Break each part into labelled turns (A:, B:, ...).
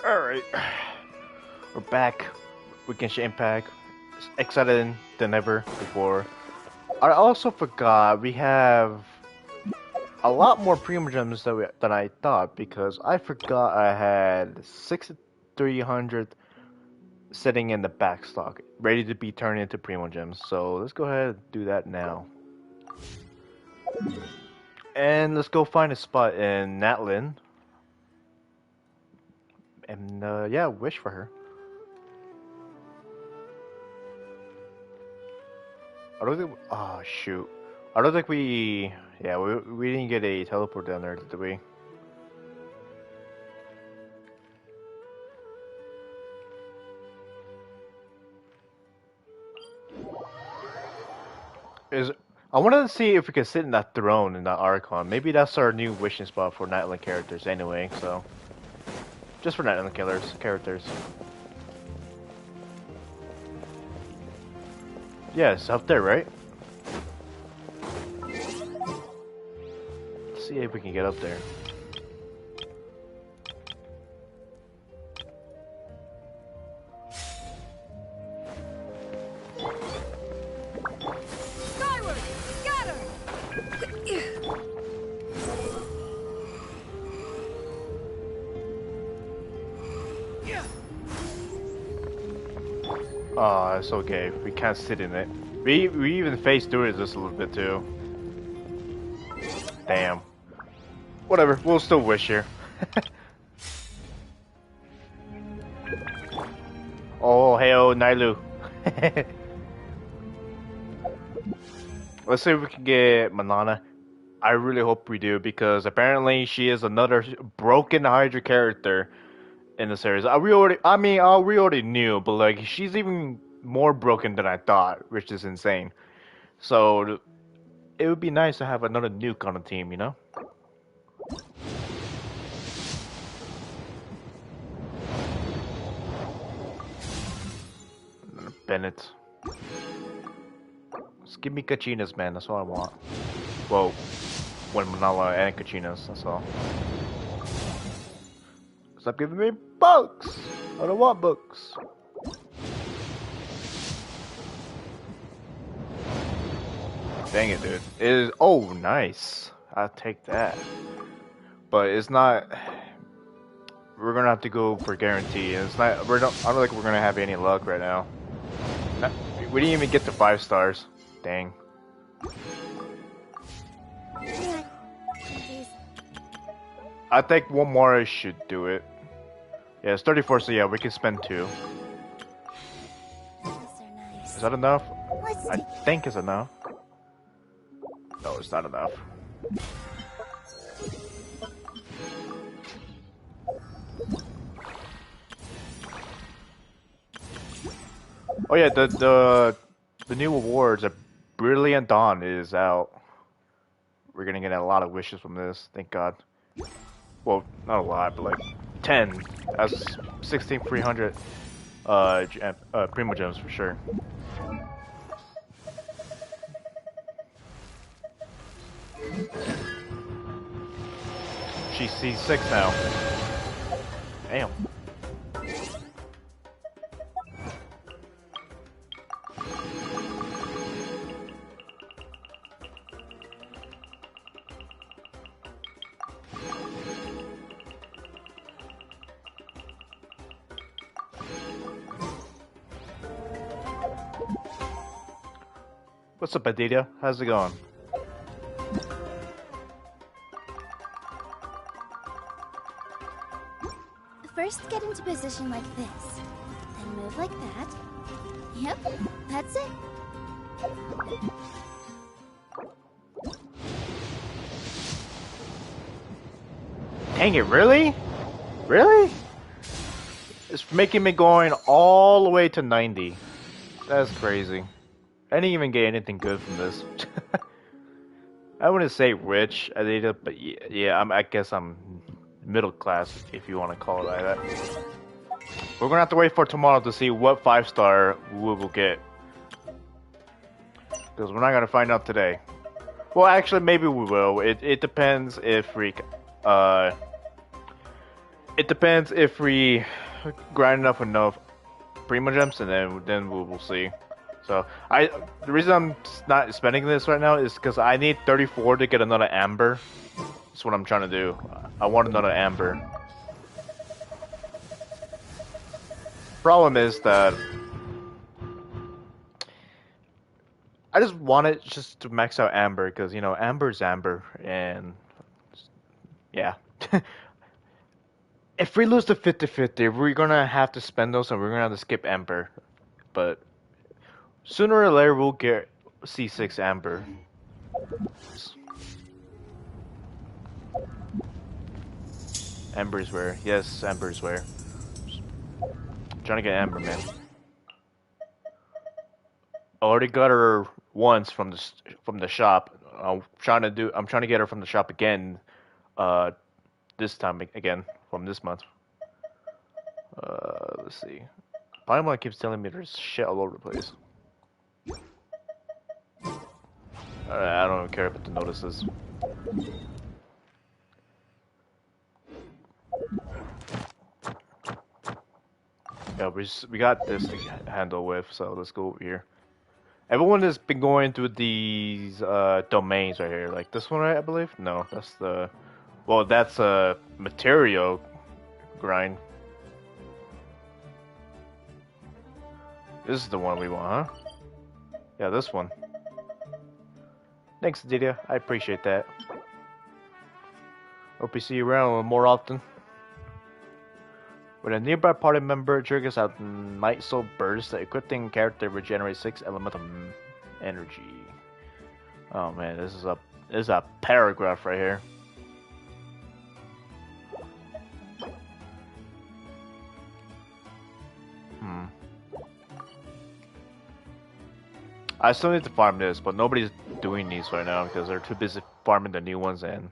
A: Alright. We're back with Genshin Impact. Excited than ever before. I also forgot we have a lot more Primo Gems than I thought because I forgot I had 6,300 sitting in the backstock, ready to be turned into Primo Gems. So let's go ahead and do that now. And let's go find a spot in Natlin. And yeah, wish for her. I don't think. Oh shoot! I don't think we. Yeah, we didn't get a teleport down there, did we? I wanted to see if we could sit in that throne in that Archon. Maybe that's our new wishing spot for Nightland characters, anyway. So, just for Nightland characters. Yeah, it's up there, right? Let's see if we can get up there. Oh, it's okay. We can't sit in it. We even faced through it just a little bit too. Damn. Whatever. We'll still wish here. Oh, hey, oh, Nailu. Let's see if we can get Manana. I really hope we do because apparently she is another broken Hydra character in the series. We already knew, but like she's even more broken than I thought, which is insane. So it would be nice to have another nuke on the team, you know? Bennett. Just give me Kachinas, man. That's all I want. Well, when Manala and Kachinas, that's all. Stop giving me books! I don't want books. Dang it, dude. It is. Oh, nice. I'll take that. But it's not. We're gonna have to go for guarantee. It's not. I don't think we're gonna have any luck right now. We didn't even get to 5 stars. Dang. I think one more should do it. Yeah, it's 34, so yeah, we can spend 2. Is that enough? I think it's enough. No, it's not enough. Oh yeah, the new awards, a Brilliant Dawn is out. We're gonna get a lot of wishes from this, thank God. Well, not a lot, but like 10. That's 16,300 Primo Gems for sure. She's C6 now. Damn. What's up, Aditya? How's it going?
B: First, get into position like this. Then move like that. Yep, that's it.
A: Dang it, really? Really? It's making me going all the way to 90. That's crazy. I didn't even get anything good from this. I wouldn't say rich, but yeah, I guess I'm middle class, if you want to call it like that. We're gonna have to wait for tomorrow to see what 5-star we will get. Because we're not gonna find out today. Well, actually, maybe we will. It depends if It depends if we grind enough Primo gems, and then we'll see. So the reason I'm not spending this right now is because I need 34 to get another amber. That's what I'm trying to do. I want another amber. Problem is that I just want it just to max out amber because you know amber's amber, and yeah. If we lose the 50-50, we're gonna have to spend those and we're gonna have to skip amber. But sooner or later we'll get C6 amber. Amber's where? Yes, amber's where. Trying to get amber, man. I already got her once from the shop. I'm trying to get her from the shop again. This time again from this month. Let's see. Paimon keeps telling me there's shit all over the place. I don't even care about the notices. Yeah, we got this to handle with, so let's go over here. Everyone has been going through these domains right here, like this one, right? I believe. No, that's the. Well, that's a material grind. This is the one we want, huh? Yeah, this one. Thanks, Didia. I appreciate that. Hope we see you around more often. When a nearby party member triggers a Night Soul Burst, the equipping character regenerates 6 elemental energy. Oh man, this is a paragraph right here. I still need to farm this, but nobody's doing these right now because they're too busy farming the new ones and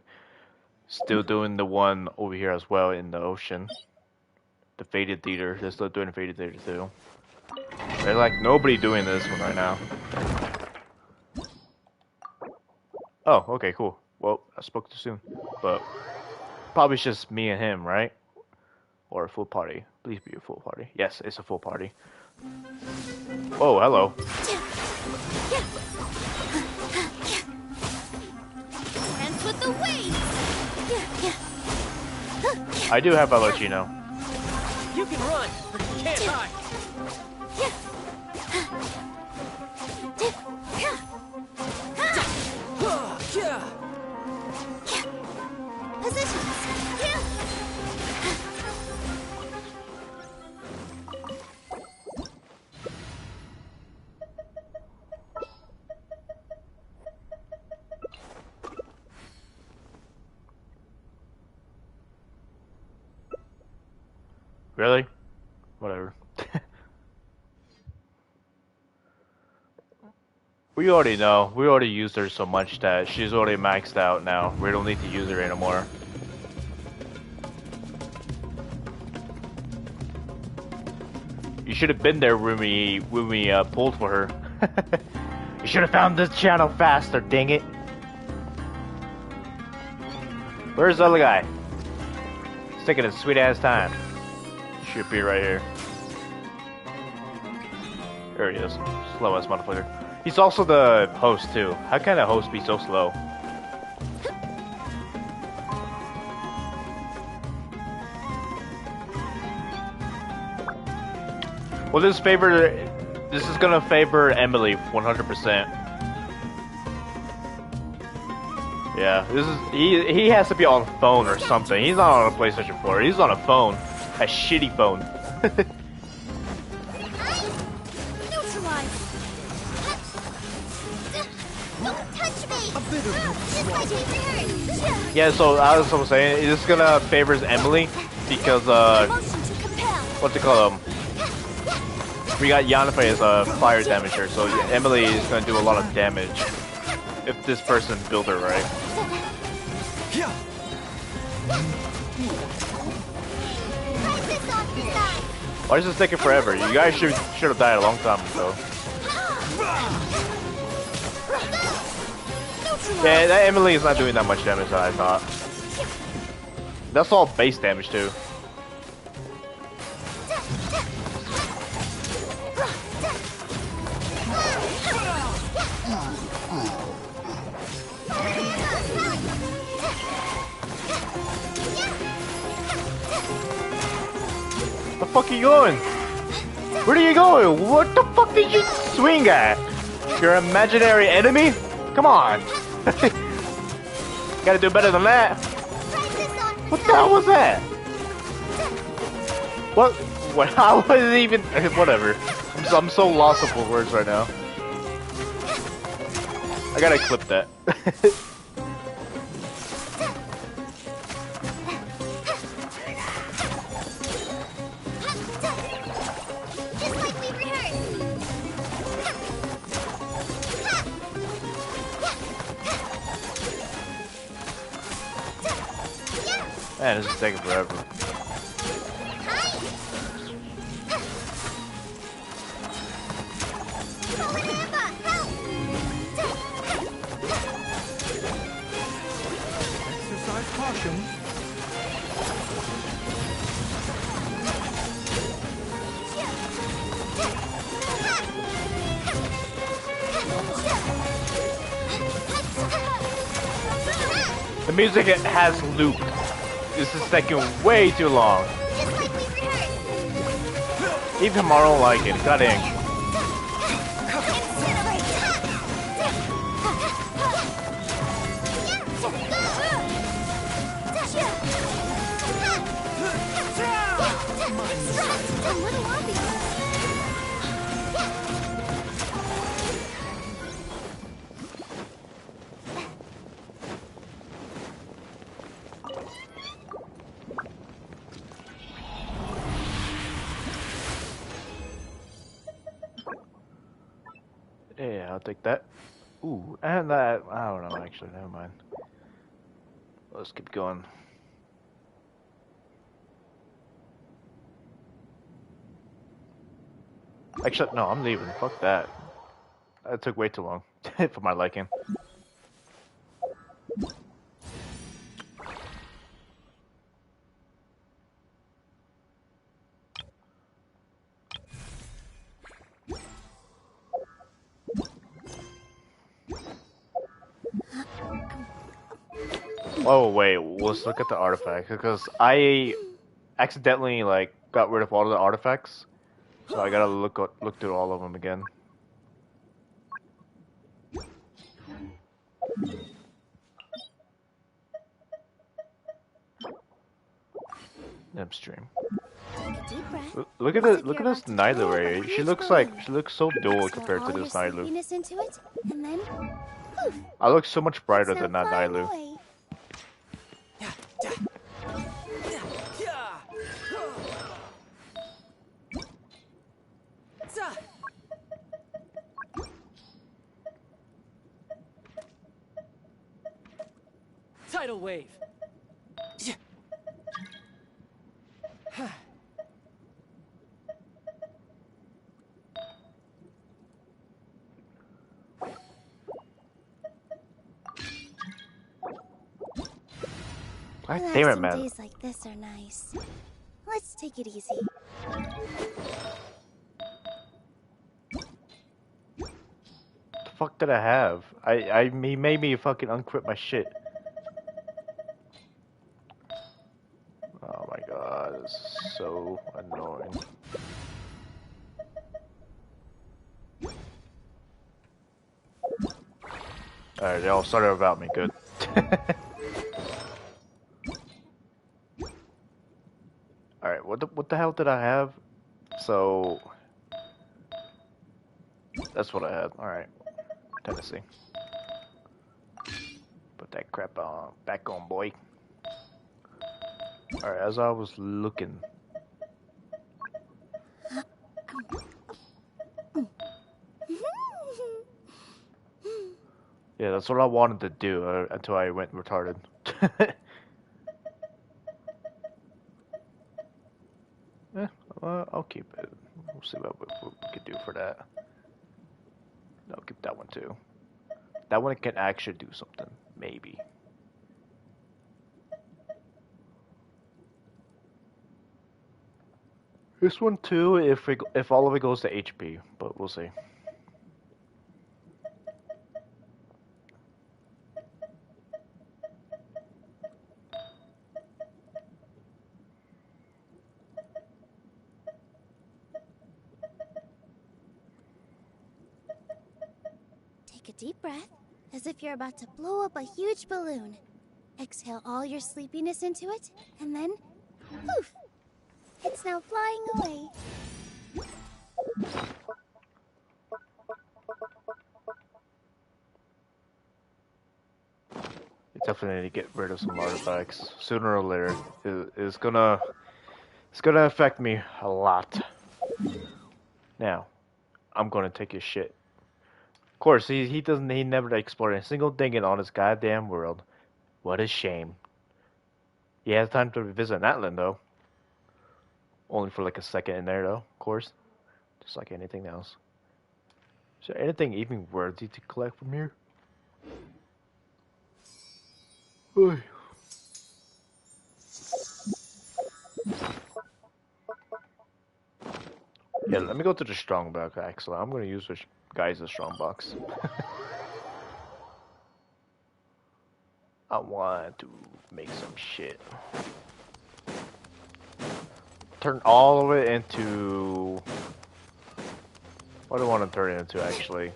A: still doing the one over here as well in the ocean. The Faded Theater. They're still doing the Faded Theater too. There's like nobody doing this one right now. Oh, okay, cool. Well, I spoke too soon. But probably it's just me and him, right? Or a full party. Please be a full party. Yes, it's a full party. Oh, hello.
B: Dance with the waves.
A: I do have Kachina.
C: You can run, but you can't hide.
B: Positions.
A: Really? Whatever. We already know. We already used her so much that she's already maxed out now. We don't need to use her anymore. You should have been there when we pulled for her. You should have found this channel faster, dang it. Where's the other guy? He's taking a sweet ass time. Should be right here. There he is. Slow ass motherfucker. He's also the host too. How can a host be so slow? Well, this is gonna favor Emily 100%. Yeah, he has to be on a phone or something. He's not on a PlayStation 4. He's on a phone, a shitty phone. Yeah, so as I was saying, it's gonna favors Emily because what's it called? We got Yanfei as a fire damager, so Emily is gonna do a lot of damage if this person built her right. Why is this taking forever? You guys should have died a long time ago. Yeah, that Emily is not doing that much damage that I thought. That's all base damage too. The fuck are you going? Where are you going? What the fuck did you swing at? Your imaginary enemy? Come on. Gotta do better than that. What the hell was that? What? What? How was it even? Whatever. I'm so lost of for words right now. I gotta clip that. Man, this is taking forever.
D: Exercise caution.
A: The music it has looped. This is taking way too long. Even tomorrow don't like it. God dang. Yeah, I'll take that. Ooh, and that. I don't know, actually. Never mind. Let's keep going. Actually, no, I'm leaving. Fuck that. That took way too long for my liking. Oh wait, let's look at the artifacts because I accidentally like got rid of all of the artifacts, so I gotta look through all of them again. Stream. Look at this! Look at this Nyla Ray. She looks so dull compared to this Nylu.
B: Into it, and then,
A: I look so much brighter than that Nylu.
C: Tidal wave.
A: God damn it, man.
B: Days like this are nice. Let's take it easy.
A: The fuck did I have? He made me fucking uncrypt my shit. Oh my god, this is so annoying. Alright, they all started about me, good. Alright, what the hell did I have? So that's what I had. Alright. Tennessee. Put that crap on back on, boy. Alright, as I was looking. Yeah, that's what I wanted to do until I went retarded. I'll keep it. We'll see what we can do for that. I'll keep that one too. That one can actually do something, maybe. This one too, if all of it goes to HP, but we'll see.
B: deep breath, as if you're about to blow up a huge balloon. Exhale all your sleepiness into it, and then, poof! It's now flying away.
A: You definitely need to get rid of some artifacts sooner or later. It's gonna affect me a lot. Now, I'm gonna take his shit. Of course, he never explored a single thing in on his goddamn world. What a shame. He has time to visit Atlan though. Only for like a second in there though, of course. Just like anything else. Is there anything even worthy to collect from here? Oy. Yeah, let me go to the strongbox actually. I'm gonna use the guys the strongbox. I want to make some shit. Turn all of it into... What do I want to turn it into, actually?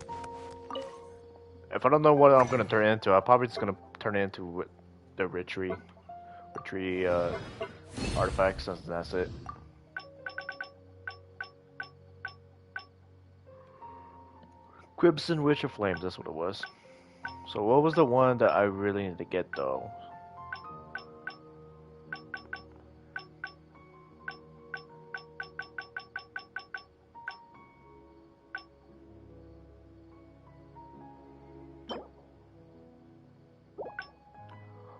A: If I don't know what I'm going to turn it into, I'm probably just going to turn it into the Rittree artifacts, and that's it. Crimson Witch of Flames, that's what it was. So what was the one that I really need to get, though?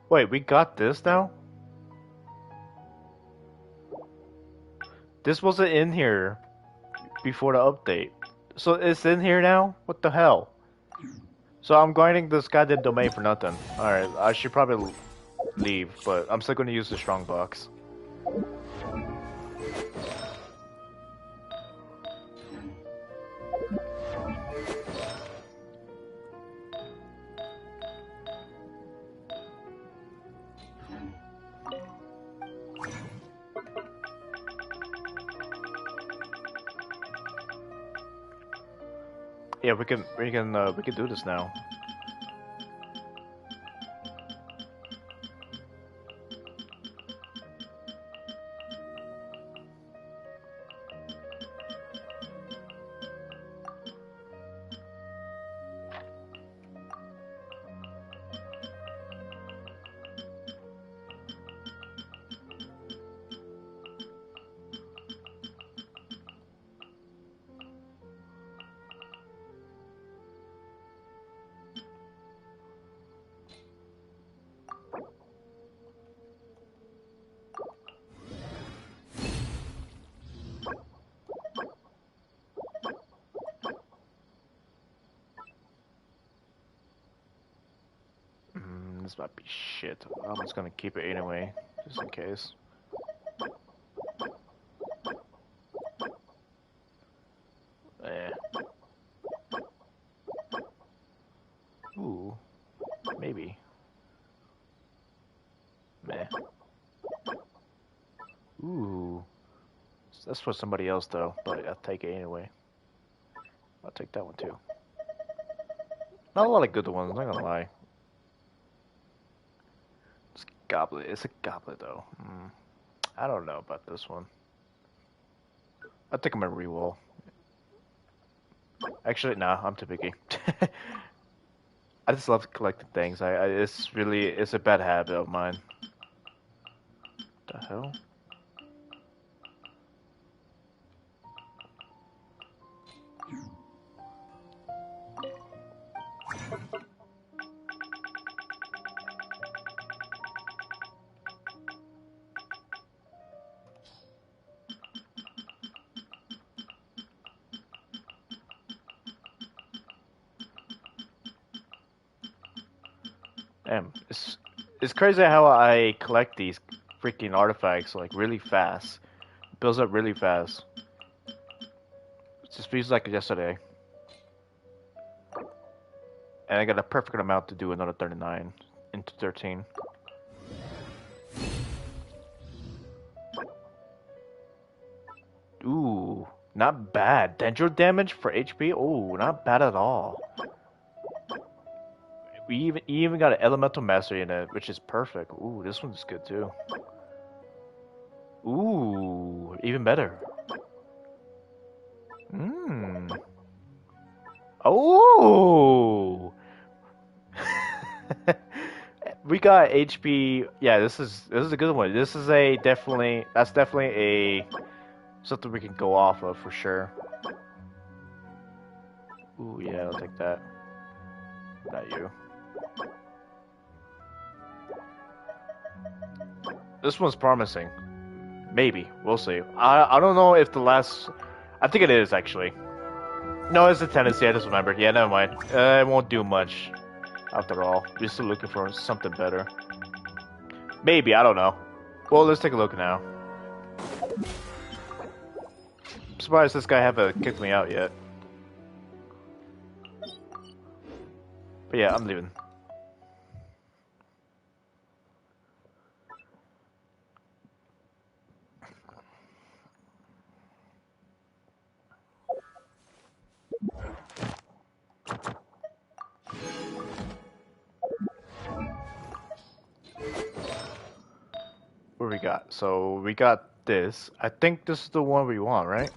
A: Wait, we got this now? This wasn't in here before the update. So it's in here now? What the hell? So I'm grinding this goddamn domain for nothing. Alright, I should probably leave, but I'm still gonna use the strong box. Yeah, we can do this now. This might be shit. I'm just gonna keep it anyway, just in case. Eh. Ooh. Maybe. Meh. Ooh. That's for somebody else though, but I'll take it anyway. I'll take that one too. Not a lot of good ones, I'm not gonna lie. It's goblet. It's a goblet though. I don't know about this one. I think I'm gonna reroll. Actually, nah, I'm too picky. I just love collecting things. It's a bad habit of mine. What the hell? Damn, it's crazy how I collect these freaking artifacts like really fast. It builds up really fast. It just feels like yesterday. And I got a perfect amount to do another 39 into 13. Ooh, not bad. Dendro damage for HP? Ooh, not bad at all. We even got an elemental mastery in it, which is perfect. Ooh, this one's good too. Ooh, even better. Mmm. Oh. We got HP. Yeah, this is a good one. This is a definitely that's definitely a something we can go off of for sure. Ooh, yeah, I'll take that. Not you. This one's promising. Maybe. We'll see. I don't know if the last... I think it is, actually. No, it's a tendency. I just remembered. Yeah, never mind. It won't do much. After all. We're still looking for something better. Maybe. I don't know. Well, let's take a look now. I'm surprised this guy haven't kicked me out yet. But yeah, I'm leaving. What we got? So we got this. I think this is the one we want, right?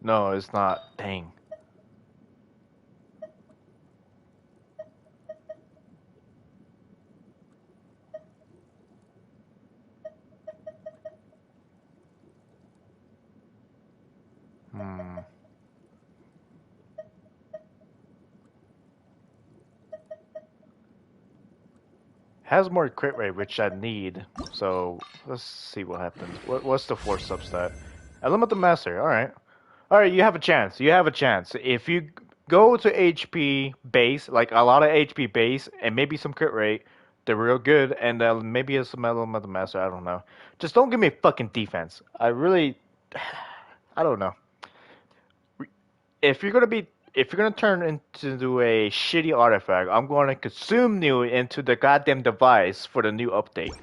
A: No, it's not. Dang. Hmm. Has more crit rate, which I need. So let's see what happens. What's the force substat? Elemental Master. All right. All right. You have a chance. You have a chance. If you go to HP base, like a lot of HP base, and maybe some crit rate, they're real good. And maybe some Elemental Master. I don't know. Just don't give me fucking defense. I really, I don't know. If you're gonna be if you're gonna turn into a shitty artifact, I'm gonna consume you into the goddamn device for the new update.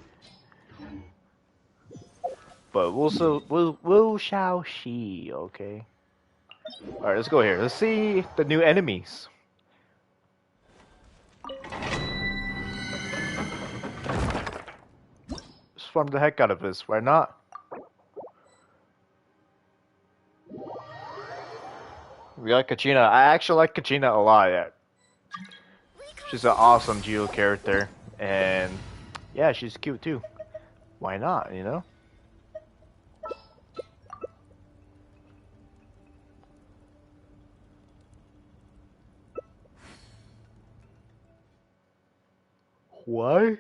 A: But we'll shall see, okay? Alright, let's go here. Let's see the new enemies. Let's farm the heck out of this, why not? We got Kachina. I actually like Kachina a lot, yeah. She's an awesome Geo character. And yeah, she's cute too. Why not, you know? Why?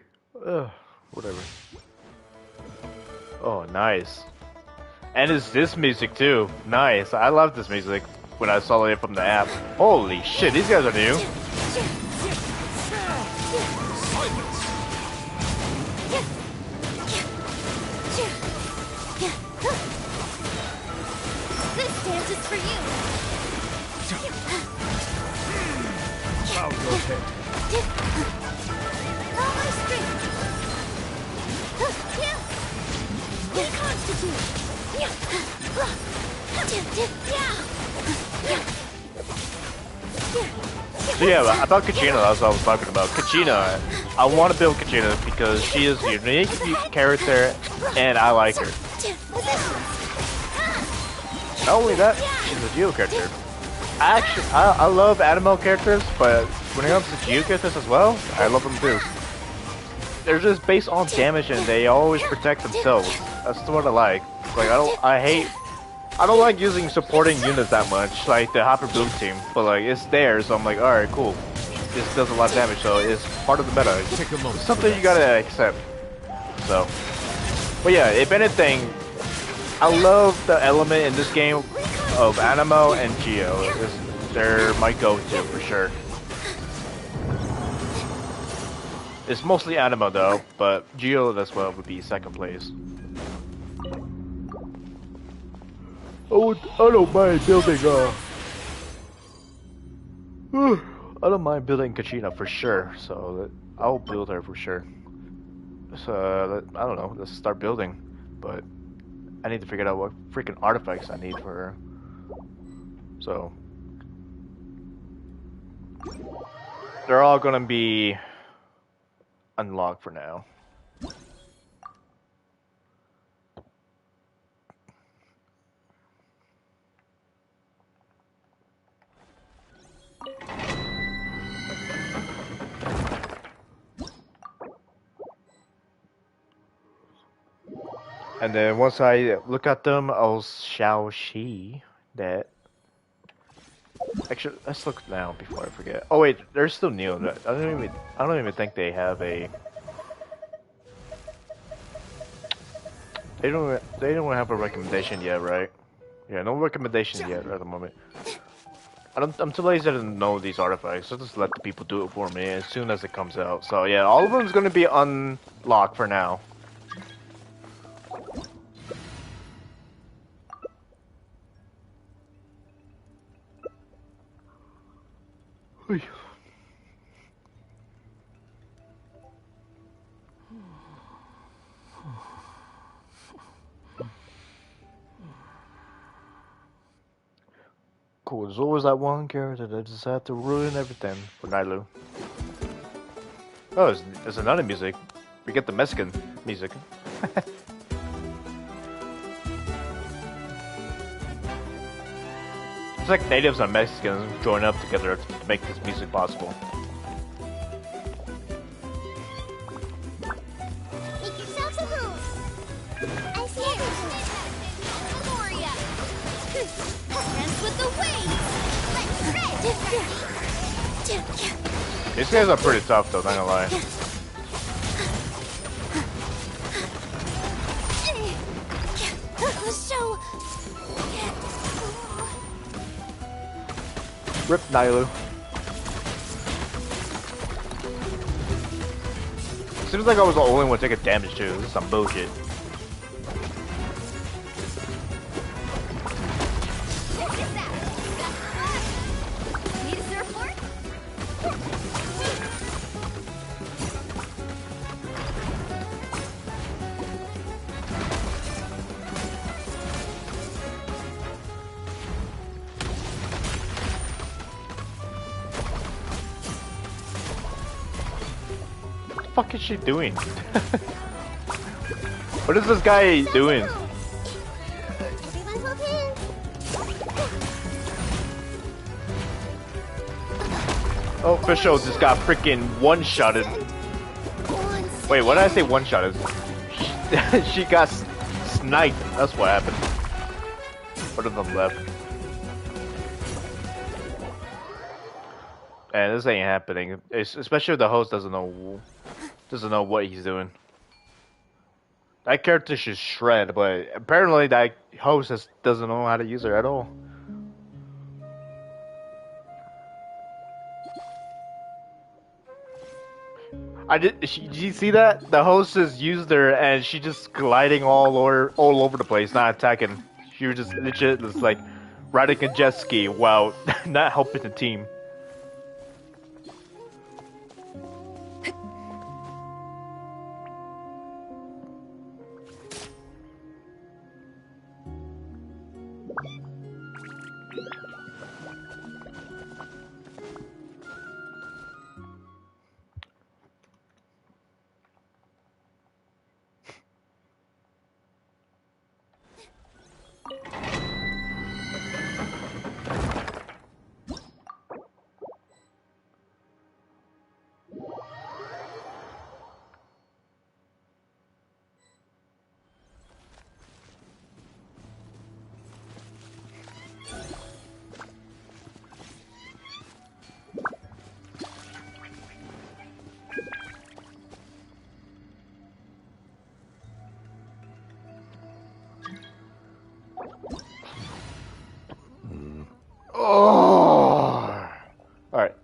A: Whatever. Oh, nice. And it's this music too. Nice. I love this music when I saw it from the app. Holy shit, these guys are new.
B: This dance is for you.
D: I'll go ahead.
B: All my strength. Reconstitute.
A: So yeah, about Kachina, that's what I was talking about. Kachina, I want to build Kachina because she is a unique character and I like her. Not only that, she's a Geo character. I love animal characters, but when it comes to Geo characters as well, I love them too. They're just based on damage and they always protect themselves. That's what I like. Like I don't like using supporting units that much, like the Hopper Bloom team, but like it's there, so I'm like, alright, cool. This does a lot of damage, so it's part of the meta. It's something you gotta accept. So, but yeah, if anything, I love the element in this game of Animo and Geo. They're my go-to for sure. It's mostly Animo though, but Geo as well would be second place. I don't mind building I don't mind building Kachina for sure, so I'll build her for sure. So I don't know, let's start building, but I need to figure out what freaking artifacts I need for her. So they're all gonna be unlocked for now. And then once I look at them, I'll shall she that. Actually, let's look now before I forget. Oh wait, they're still new. I don't even think they have a. They don't have a recommendation yet, right? Yeah, no recommendation yet at the moment. I'm too lazy to know these artifacts. So just let the people do it for me as soon as it comes out. So yeah, all of them is gonna be unlocked for now. Cool, there's always that one character that just had to ruin everything for Nailu. Oh, there's another music. We get the Mexican music. It's like natives and Mexicans join up together to make this music possible.
B: Make yourselves at home. I see everything. Gloria. Dance with the waves. Let's shred.
A: These guys are pretty tough though, not gonna lie.
B: So...
A: Rip Nailu. Seems like I was the only one taking damage too. This is some bullshit.
B: Need a surfboard?
A: What the fuck is she doing? What is this guy doing?
B: Everyone's okay.
A: Oh, Fisho just got freaking one-shotted. Wait, what did I say one-shotted? She got sniped. That's what happened. What of them left? And this ain't happening. Especially if the host doesn't know what he's doing. That character should shred, but apparently that host doesn't know how to use her at all. Did you see that? The host just used her and she just gliding all over the place, not attacking. She was just legit just like riding a jet ski while not helping the team. Oh! Alright.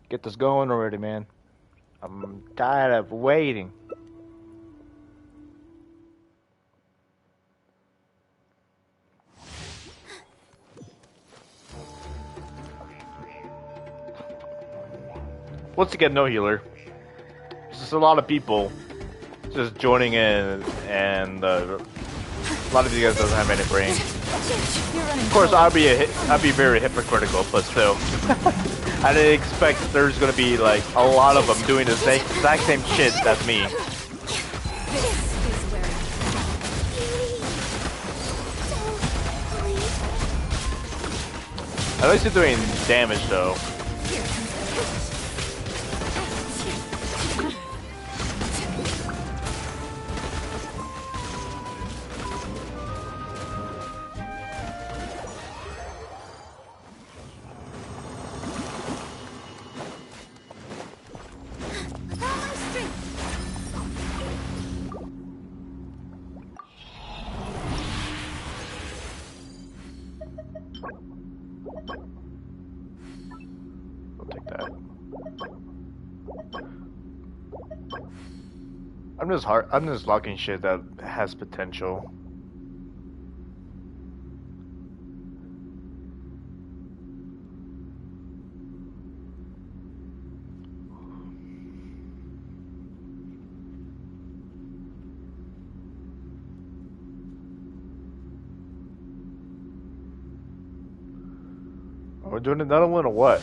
A: Get this going already, man. I'm tired of waiting. Once again, no healer. There's just a lot of people just joining in, and a lot of you guys doesn't have any brains. Of course, I'd be very hypocritical, but still, I didn't expect there's gonna be like a lot of them doing the exact same shit as me. At least you're doing damage though. I'm just locking shit that has potential. Oh, we're doing another one or what?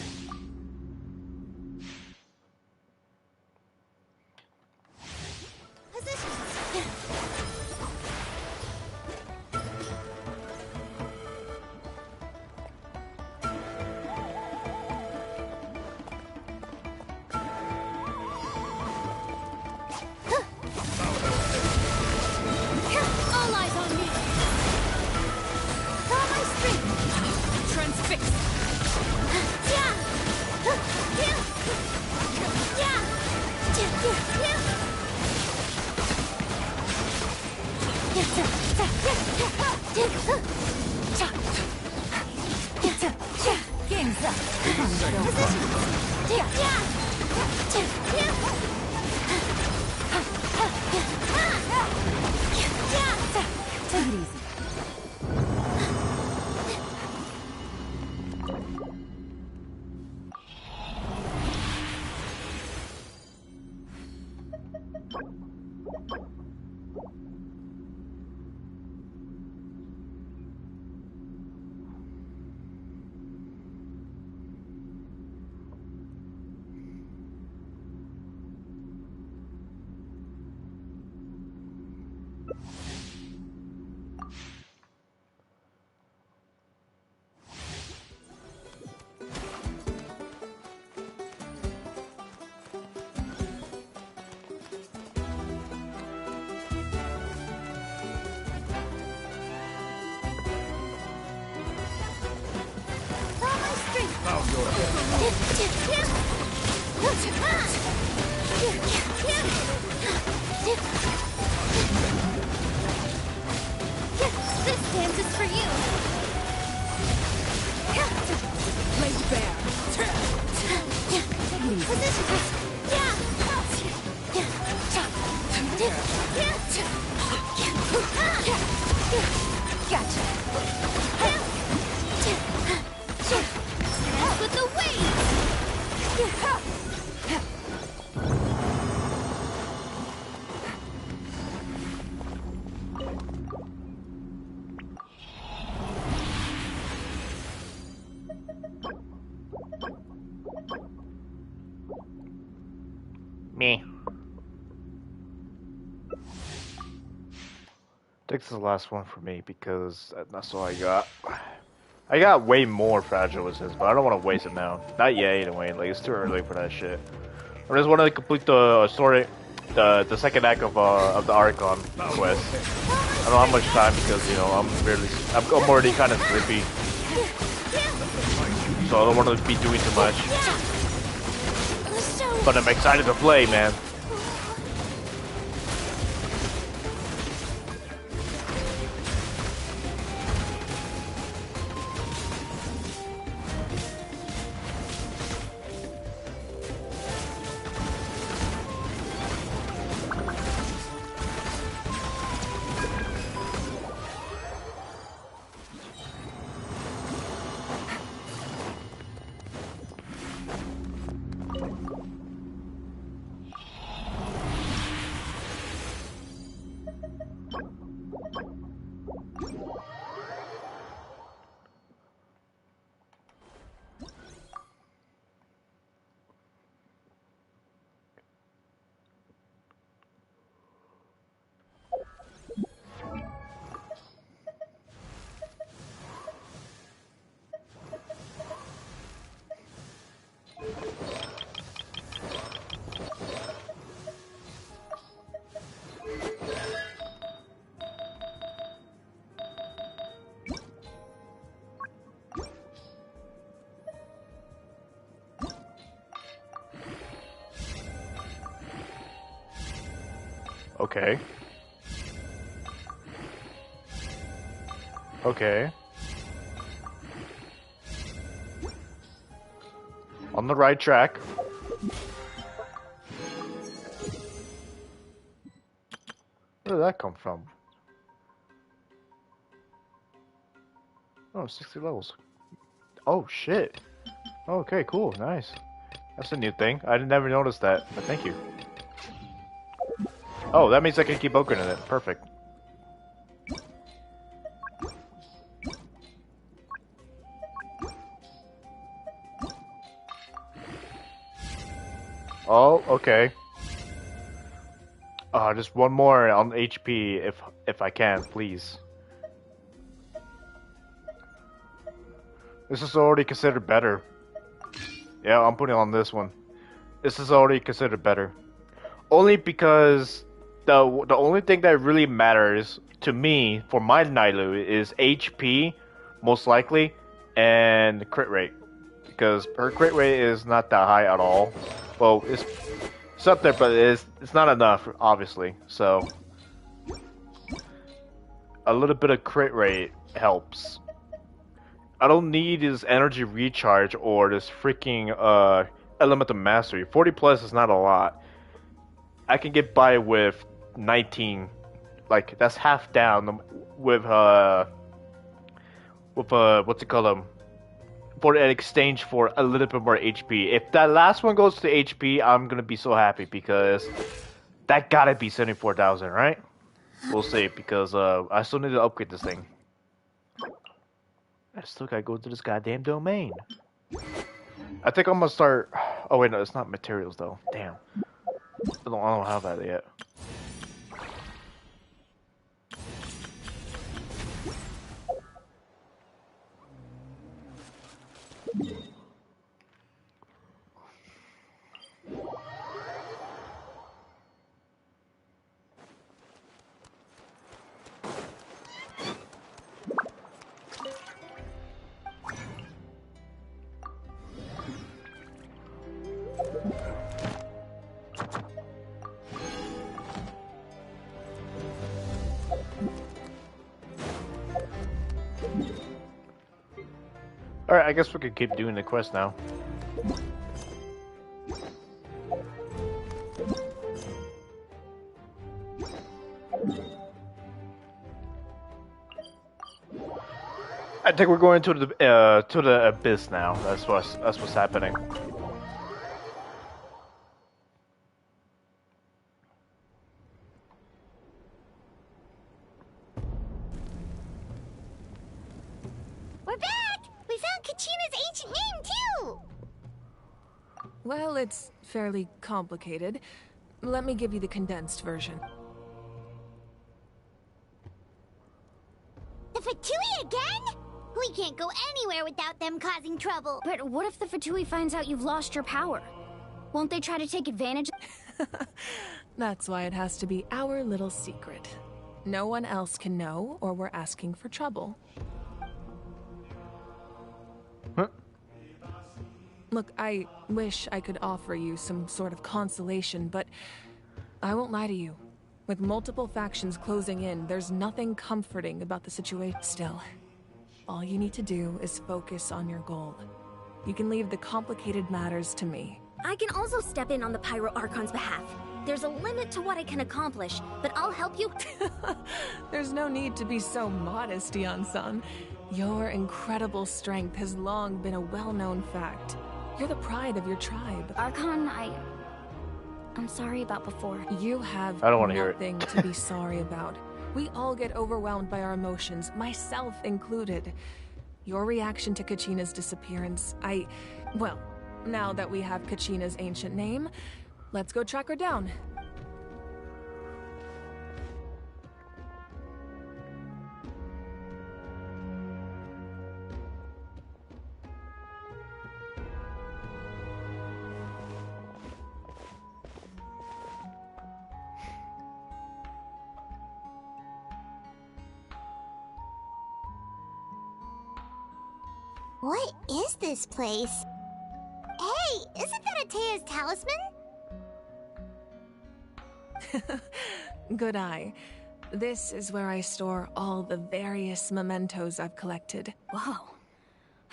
B: This dance is for you.
E: Laid bare.
B: Gotcha. Dance with the waves.
A: Me. This is the last one for me because that's all I got. I got way more fragile with this, but I don't want to waste it now. Not yet, anyway. Like it's too early for that shit. I just want to complete the story, the second act of the Archon quest. I don't have much time because you know I'm already kind of sleepy, so I don't want to be doing too much. But I'm excited to play, man. Okay. Okay. On the right track. Where did that come from? Oh, 60 levels. Oh, shit. Okay, cool. Nice. That's a new thing. I never noticed that, but thank you. Oh, that means I can keep opening it. Perfect. Oh, okay. Just one more on HP if I can, please. This is already considered better. Yeah, I'm putting on this one. This is already considered better. Only because the only thing that really matters to me for my Nailu is HP, most likely, and crit rate. Because her crit rate is not that high at all. Well, it's up there, but it's not enough, obviously. So a little bit of crit rate helps. I don't need this energy recharge or this freaking elemental mastery. 40 plus is not a lot. I can get by with 19. Like that's half down with what's it called for an exchange for a little bit more HP. If that last one goes to HP, I'm gonna be so happy because that gotta be 74,000, right? We'll see because I still need to upgrade this thing. I still gotta go to this goddamn domain. I think I'm gonna start. Oh wait, no, it's not materials though. Damn, I don't have that yet. Alright, I guess we could keep doing the quest now. I think we're going to the abyss now. That's what's happening.
B: We're back! We found Kachina's ancient name, too!
E: Well, it's fairly complicated. Let me give you the condensed version.
B: The Fatui again? We can't go anywhere without them causing trouble.
F: But what if the Fatui finds out you've lost your power? Won't they try to take advantage?
E: That's why it has to be our little secret. No one else can know, or we're asking for trouble.
A: Huh?
E: Look, I wish I could offer you some sort of consolation, but I won't lie to you. With multiple factions closing in, there's nothing comforting about the situation still. All you need to do is focus on your goal. You can leave the complicated matters to me.
F: I can also step in on the Pyro Archon's behalf. There's a limit to what I can accomplish, but I'll help you.
E: There's no need to be so modest, Yan-san. Your incredible strength has long been a well-known fact. You're the pride of your tribe.
F: Archon, I'm sorry about before.
E: You have
A: I don't want to hear it.
E: nothing to be sorry about. We all get overwhelmed by our emotions, myself included. Your reaction to Kachina's disappearance, well, now that we have Kachina's ancient name, let's go track her down.
B: What is this place? Hey, isn't that Atea's talisman?
E: Good eye. This is where I store all the various mementos I've collected.
F: Whoa.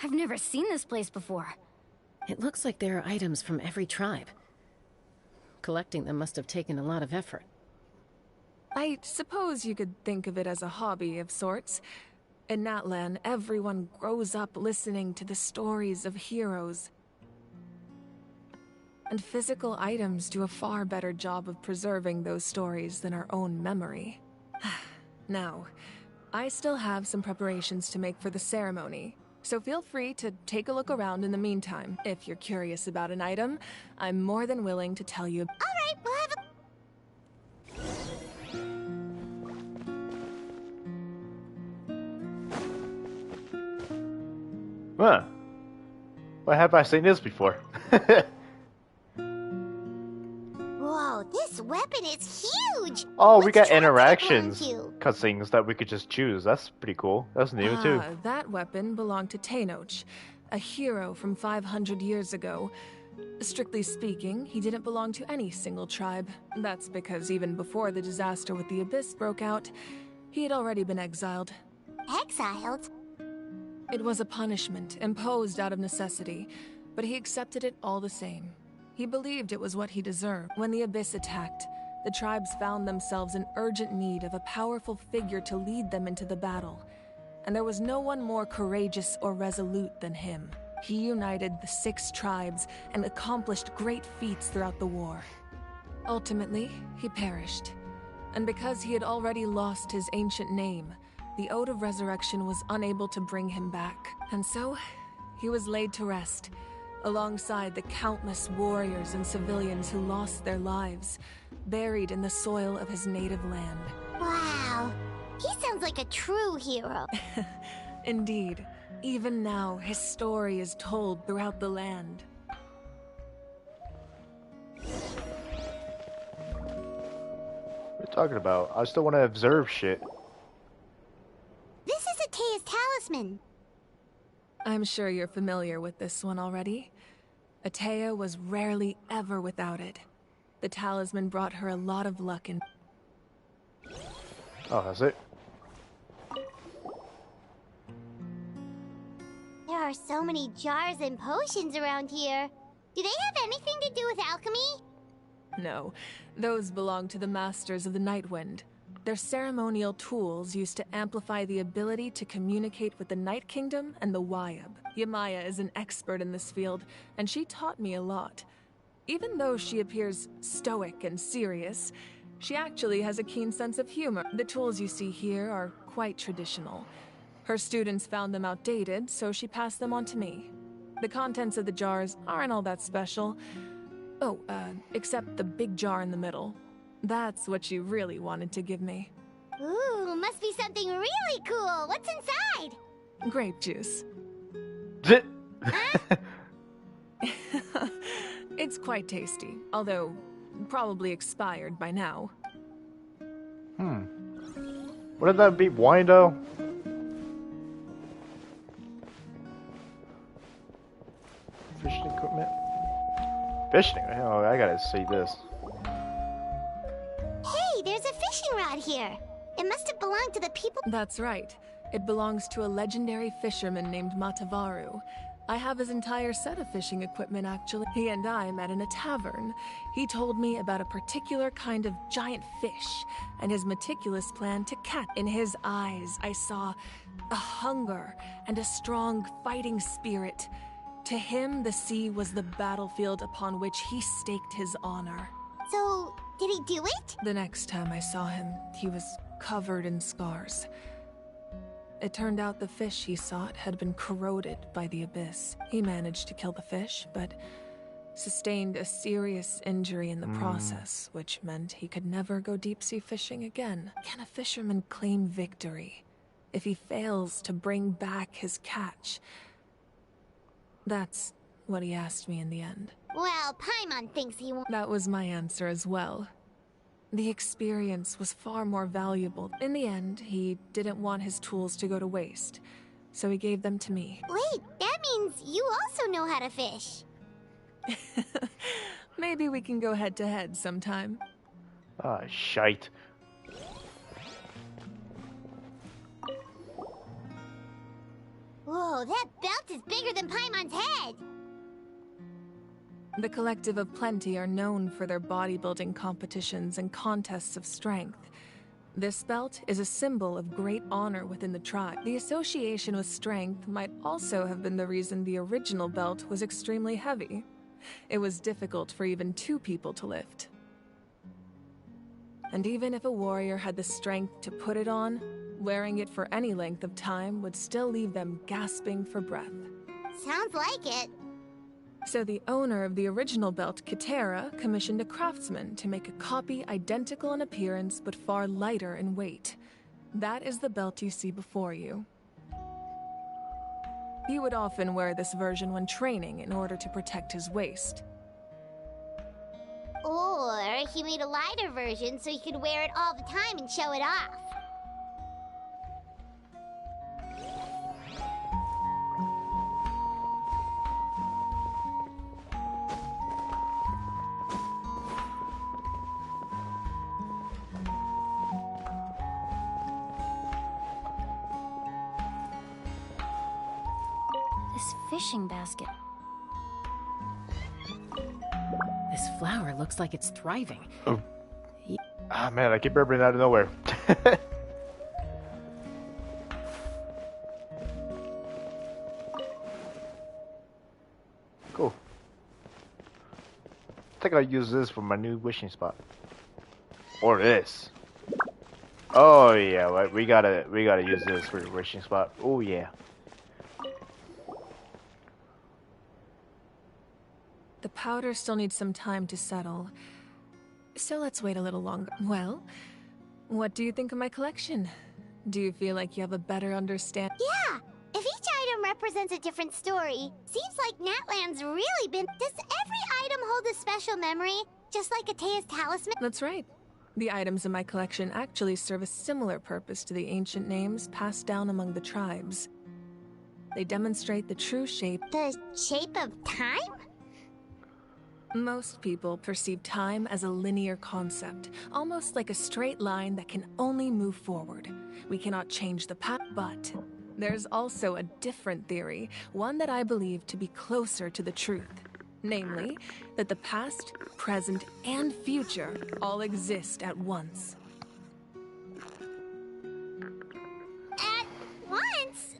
F: I've never seen this place before.
G: It looks like there are items from every tribe. Collecting them must have taken a lot of effort.
E: I suppose you could think of it as a hobby of sorts. In Natlan, everyone grows up listening to the stories of heroes. And physical items do a far better job of preserving those stories than our own memory. Now, I still have some preparations to make for the ceremony, so feel free to take a look around in the meantime. If you're curious about an item, I'm more than willing to tell you.
B: Alright, we'll have a...
A: Huh. Why have I seen this before?
B: Whoa, this weapon is huge!
A: Oh, we
B: Which
A: got
B: tribe did it belong
A: interactions
B: to?
A: cutscenes that we could just choose. That's pretty cool. That's new too.
E: That weapon belonged to Tenoch, a hero from 500 years ago. Strictly speaking, he didn't belong to any single tribe. That's because even before the disaster with the Abyss broke out, he had already been exiled.
B: Exiled?
E: It was a punishment imposed out of necessity, but he accepted it all the same. He believed it was what he deserved. When the Abyss attacked, the tribes found themselves in urgent need of a powerful figure to lead them into the battle, and there was no one more courageous or resolute than him. He united the 6 tribes and accomplished great feats throughout the war. Ultimately, he perished, and because he had already lost his ancient name, the Ode of Resurrection was unable to bring him back. And so, he was laid to rest, alongside the countless warriors and civilians who lost their lives, buried in the soil of his native land.
B: Wow. He sounds like a true hero.
E: Indeed, even now, his story is told throughout the land.
A: What are you talking about? I still want to observe shit.
B: This is Atea's talisman.
E: I'm sure you're familiar with this one already. Atea was rarely ever without it. The talisman brought her a lot of luck and...
A: Oh, that's it?
B: There are so many jars and potions around here. Do they have anything to do with alchemy?
E: No, those belong to the Masters of the Nightwind. They're ceremonial tools used to amplify the ability to communicate with the Night Kingdom and the Wyab. Yamaya is an expert in this field, and she taught me a lot. Even though she appears stoic and serious, she actually has a keen sense of humor. The tools you see here are quite traditional. Her students found them outdated, so she passed them on to me. The contents of the jars aren't all that special. Oh, except the big jar in the middle. That's what she really wanted to give me.
B: Ooh, must be something really cool. What's inside?
E: Grape juice. It's quite tasty, although probably expired by now.
A: Wouldn't that be wine though? Fishing equipment? Fishing? Oh, I gotta see this.
B: Hey, there's a fishing rod here. It must have belonged to the people.
E: That's right. It belongs to a legendary fisherman named Matavaru. I have his entire set of fishing equipment, actually. He and I met in a tavern. He told me about a particular kind of giant fish and his meticulous plan to catch. In his eyes, I saw a hunger and a strong fighting spirit. To him, the sea was the battlefield upon which he staked his honor.
B: So, did he do it?
E: The next time I saw him, he was covered in scars. It turned out the fish he sought had been corroded by the Abyss. He managed to kill the fish, but sustained a serious injury in the process, which meant he could never go deep-sea fishing again. Can a fisherman claim victory if he fails to bring back his catch? That's what he asked me in the end.
B: Well, Paimon thinks he won't.
E: That was my answer as well. The experience was far more valuable. In the end, he didn't want his tools to go to waste, so he gave them to me.
B: Wait, that means you also know how to fish.
E: Maybe we can go head-to-head sometime.
A: Ah, shite.
B: Whoa, that belt is bigger than Paimon's head!
E: The Collective of Plenty are known for their bodybuilding competitions and contests of strength. This belt is a symbol of great honor within the tribe. The association with strength might also have been the reason the original belt was extremely heavy. It was difficult for even 2 people to lift. And even if a warrior had the strength to put it on, wearing it for any length of time would still leave them gasping for breath.
B: Sounds like it.
E: So the owner of the original belt, Katera, commissioned a craftsman to make a copy identical in appearance but far lighter in weight. That is the belt you see before you. He would often wear this version when training in order to protect his waist.
B: Or he made a lighter version so he could wear it all the time and show it off.
F: This fishing basket.
G: This flower looks like it's thriving.
A: Oh. Ah, man, I keep remembering out of nowhere. Cool. I think I'll use this for my new wishing spot. Or this. Oh yeah, we gotta use this for the wishing spot. Oh yeah.
E: The powder still needs some time to settle, so let's wait a little longer. Well, what do you think of my collection? Do you feel like you have a better understanding?
B: Yeah! If each item represents a different story, seems like Natlan's really been... Does every item hold a special memory? Just like Atea's talisman?
E: That's right. The items in my collection actually serve a similar purpose to the ancient names passed down among the tribes. They demonstrate the true shape.
B: The shape of time?
E: Most people perceive time as a linear concept, almost like a straight line that can only move forward. We cannot change the path, but there's also a different theory, one that I believe to be closer to the truth. Namely, that the past, present, and future all exist at once.
B: At once?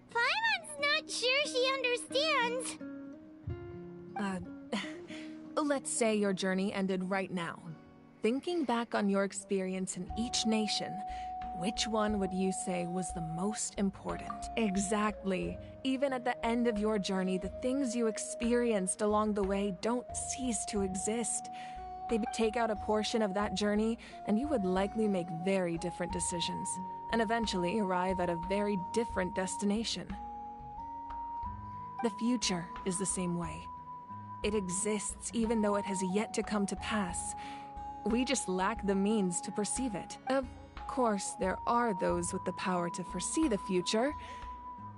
B: Paimon's not sure she understands.
E: Let's say your journey ended right now. Thinking back on your experience in each nation, which one would you say was the most important? Exactly. Even at the end of your journey, the things you experienced along the way don't cease to exist. They take out a portion of that journey, and you would likely make very different decisions, and eventually arrive at a very different destination. The future is the same way. It exists even though it has yet to come to pass. We just lack the means to perceive it. Of course, there are those with the power to foresee the future.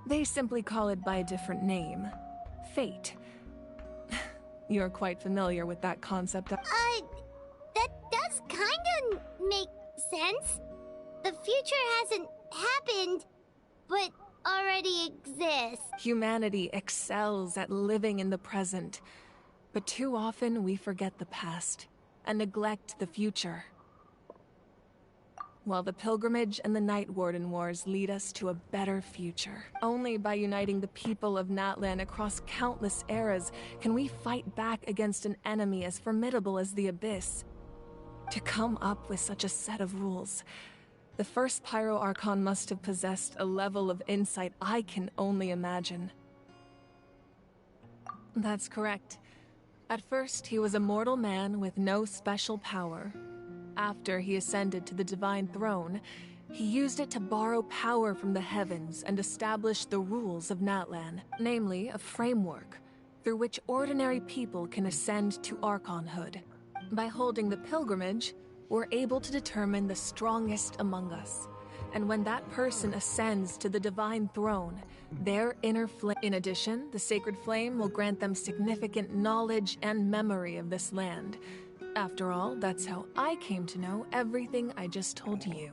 E: They simply call it by a different name. Fate. You're quite familiar with that concept.
B: That does kinda make sense. The future hasn't happened, but already exists.
E: Humanity excels at living in the present. But too often we forget the past and neglect the future. While the pilgrimage and the Night Warden Wars lead us to a better future. Only by uniting the people of Natlan across countless eras can we fight back against an enemy as formidable as the Abyss. To come up with such a set of rules, the first Pyro Archon must have possessed a level of insight I can only imagine. That's correct. At first, he was a mortal man with no special power. After he ascended to the Divine Throne, he used it to borrow power from the heavens and establish the rules of Natlan, namely a framework through which ordinary people can ascend to Archonhood. By holding the pilgrimage, we're able to determine the strongest among us. And when that person ascends to the Divine Throne, their inner flame... In addition, the Sacred Flame will grant them significant knowledge and memory of this land. After all, that's how I came to know everything I just told you.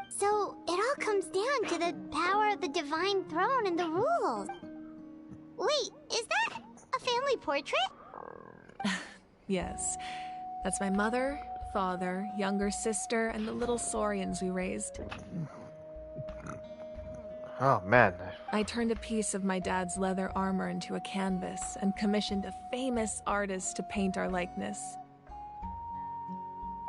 B: So, it all comes down to the power of the Divine Throne and the rules. Wait, is that a family portrait?
E: Yes. That's my mother, father, younger sister, and the little saurians we raised.
A: Oh man.
E: I turned a piece of my dad's leather armor into a canvas and commissioned a famous artist to paint our likeness.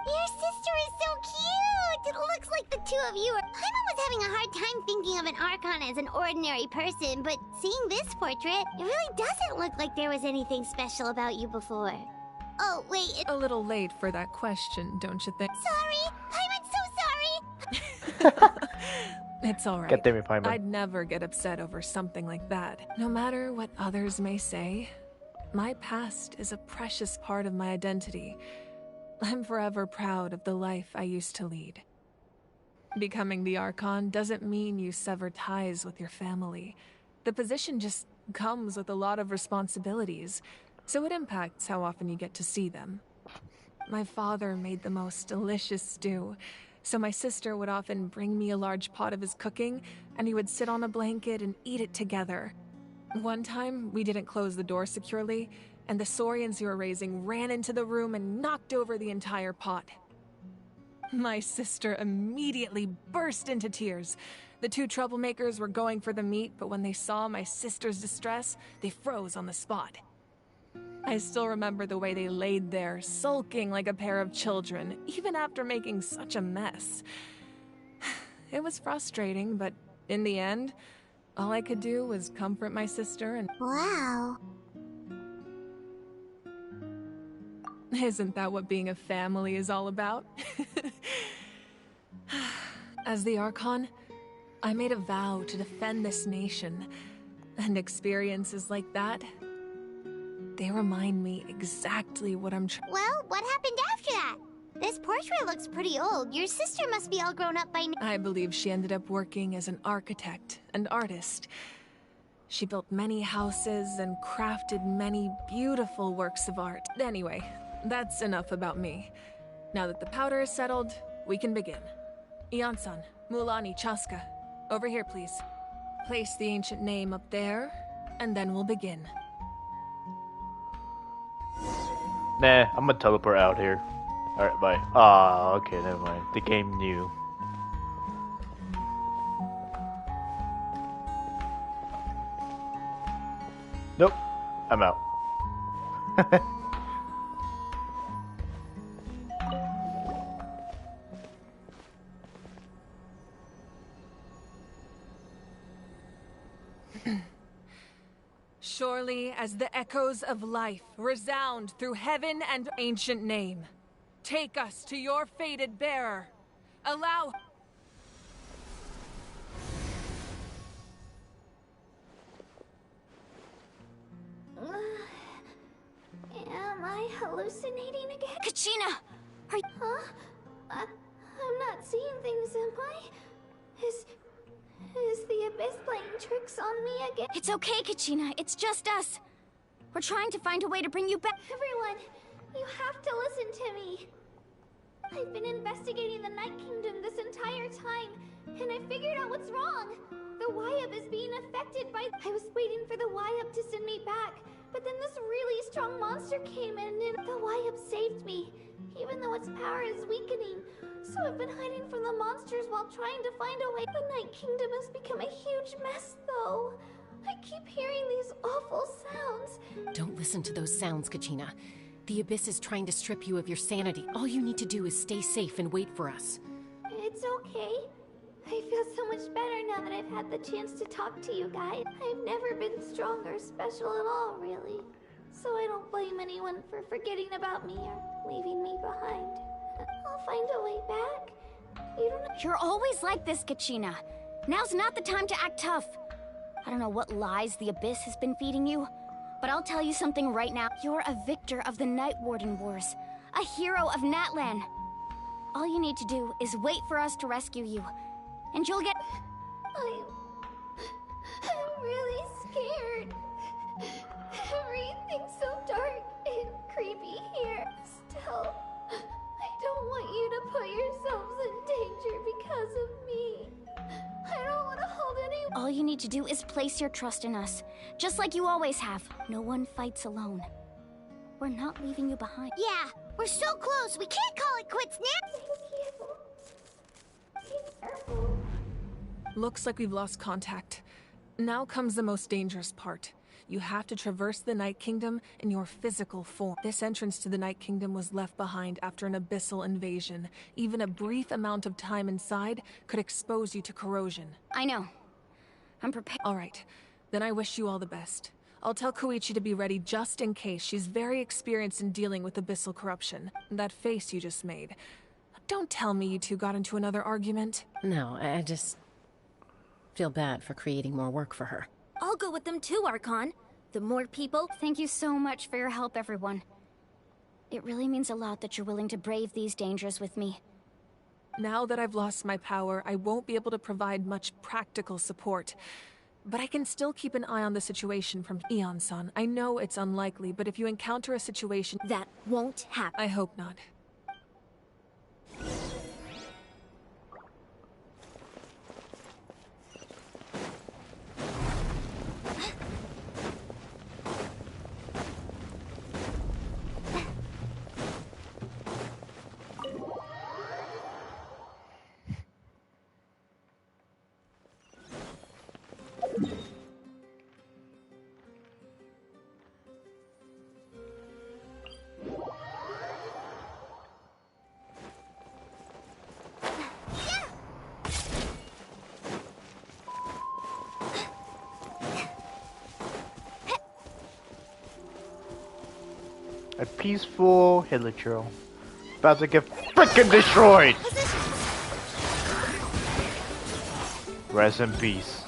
B: Your sister is so cute! It looks like the two of you are... Paimon was having a hard time thinking of an Archon as an ordinary person, but seeing this portrait, it really doesn't look like there was anything special about you before. Oh, wait,
E: A little late for that question, don't you think?
B: Sorry! Paimon's so sorry!
E: It's alright.
A: God damn it, Paimon.
E: I'd never get upset over something like that. No matter what others may say, my past is a precious part of my identity. I'm forever proud of the life I used to lead. Becoming the Archon doesn't mean you sever ties with your family. The position just comes with a lot of responsibilities, so it impacts how often you get to see them. My father made the most delicious stew, so my sister would often bring me a large pot of his cooking, and we would sit on a blanket and eat it together. One time, we didn't close the door securely, and the saurians you were raising ran into the room and knocked over the entire pot. My sister immediately burst into tears. The two troublemakers were going for the meat, but when they saw my sister's distress, they froze on the spot. I still remember the way they laid there, sulking like a pair of children, even after making such a mess. It was frustrating, but in the end, all I could do was comfort my sister and...
B: Wow.
E: Isn't that what being a family is all about? As the Archon, I made a vow to defend this nation, and experiences like that, they remind me exactly what I'm trying.
B: Well, what happened after that? This portrait looks pretty old. Your sister must be all grown up by now.
E: I believe she ended up working as an architect and artist. She built many houses and crafted many beautiful works of art. Anyway, that's enough about me. Now that the powder is settled, we can begin. Ian-san, Mulani, Chaska, over here please. Place the ancient name up there, and then we'll begin.
A: Nah, I'm gonna teleport out here. Alright, bye. Ah, okay, never mind. The game knew. Nope. I'm out.
E: Surely as the echoes of life resound through heaven and ancient name, take us to your fated bearer. Allow...
B: Am I hallucinating again?
F: Kachina!
B: Huh? I'm not seeing things, am I? Is the Abyss playing tricks on me again?
F: It's okay, Kachina. It's just us. We're trying to find a way to bring you back.
B: Everyone, you have to listen to me. I've been investigating the Night Kingdom this entire time, and I figured out what's wrong. The Y-Up is being affected by... I was waiting for the Y-Up to send me back, but then this really strong monster came in, and the Y-Up saved me, even though its power is weakening. So I've been hiding from the monsters while trying to find a way. The Night Kingdom has become a huge mess, though. I keep hearing these awful sounds.
G: Don't listen to those sounds, Kachina. The Abyss is trying to strip you of your sanity. All you need to do is stay safe and wait for us.
B: It's okay. I feel so much better now that I've had the chance to talk to you guys. I've never been strong or special at all, really. So I don't blame anyone for forgetting about me or leaving me behind. I'll find a way back. You don't know.
F: You're always like this, Kachina. Now's not the time to act tough. I don't know what lies the Abyss has been feeding you, but I'll tell you something right now. You're a victor of the Night Warden Wars, a hero of Natlan. All you need to do is wait for us to rescue you, and you'll get...
B: I'm really scared. Everything's so dark and creepy here. Still, I don't want you to put yourselves in danger because of me. I don't want to hold any...
F: All you need to do is place your trust in us. Just like you always have. No one fights alone. We're not leaving you behind.
B: Yeah, we're so close. We can't call it quits now.
E: Looks like we've lost contact. Now comes the most dangerous part. You have to traverse the Night Kingdom in your physical form. This entrance to the Night Kingdom was left behind after an abyssal invasion. Even a brief amount of time inside could expose you to corrosion.
F: I know. I'm prepared.
E: All right, then I wish you all the best. I'll tell Koichi to be ready just in case. She's very experienced in dealing with abyssal corruption. That face you just made. Don't tell me you two got into another argument.
G: No, I just feel bad for creating more work for her.
B: I'll go with them too, Archon. The more people...
F: Thank you so much for your help, everyone. It really means a lot that you're willing to brave these dangers with me.
E: Now that I've lost my power, I won't be able to provide much practical support. But I can still keep an eye on the situation from Eon-san. I know it's unlikely, but if you encounter a situation...
B: That won't happen.
E: I hope not.
A: A peaceful Hilichurl. About to get frickin' destroyed! Rest in peace.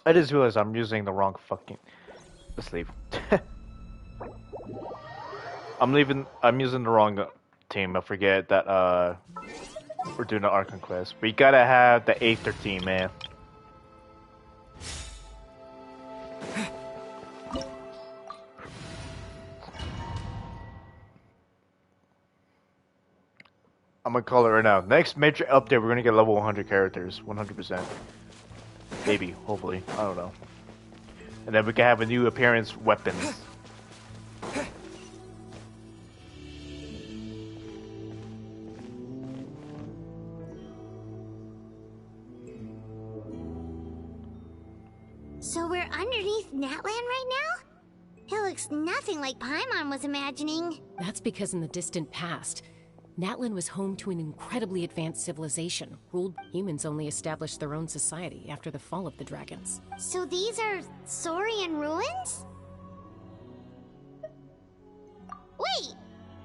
A: I just realized I'm using the wrong fucking... Let's leave. I'm using the wrong team. I forget that we're doing the Archon quest. We gotta have the Aether team, man. I'm gonna call it right now. Next major update, we're gonna get level 100 characters, 100%. Maybe, hopefully, I don't know. And then we can have a new appearance weapons.
B: So we're underneath Natland right now? It looks nothing like Paimon was imagining.
G: That's because in the distant past, Natlan was home to an incredibly advanced civilization. Humans only established their own society after the fall of the dragons.
B: So these are Saurian ruins? Wait,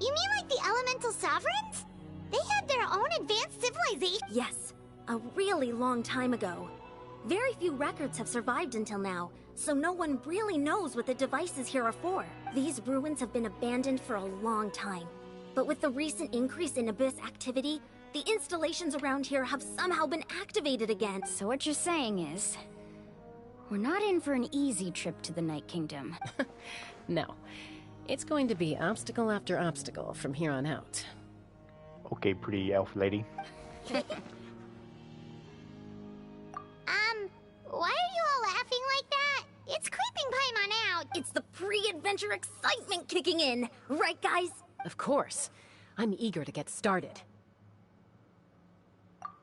B: you mean like the Elemental Sovereigns? They had their own advanced civilization?
H: Yes, a really long time ago. Very few records have survived until now, so no one really knows what the devices here are for. These ruins have been abandoned for a long time. But with the recent increase in Abyss activity, the installations around here have somehow been activated again.
F: So what you're saying is, we're not in for an easy trip to the Night Kingdom.
G: No. It's going to be obstacle after obstacle from here on out.
A: Okay, pretty elf lady.
B: Why are you all laughing like that? It's creeping Paimon out.
H: It's the pre-adventure excitement kicking in, right guys?
G: Of course. I'm eager to get started.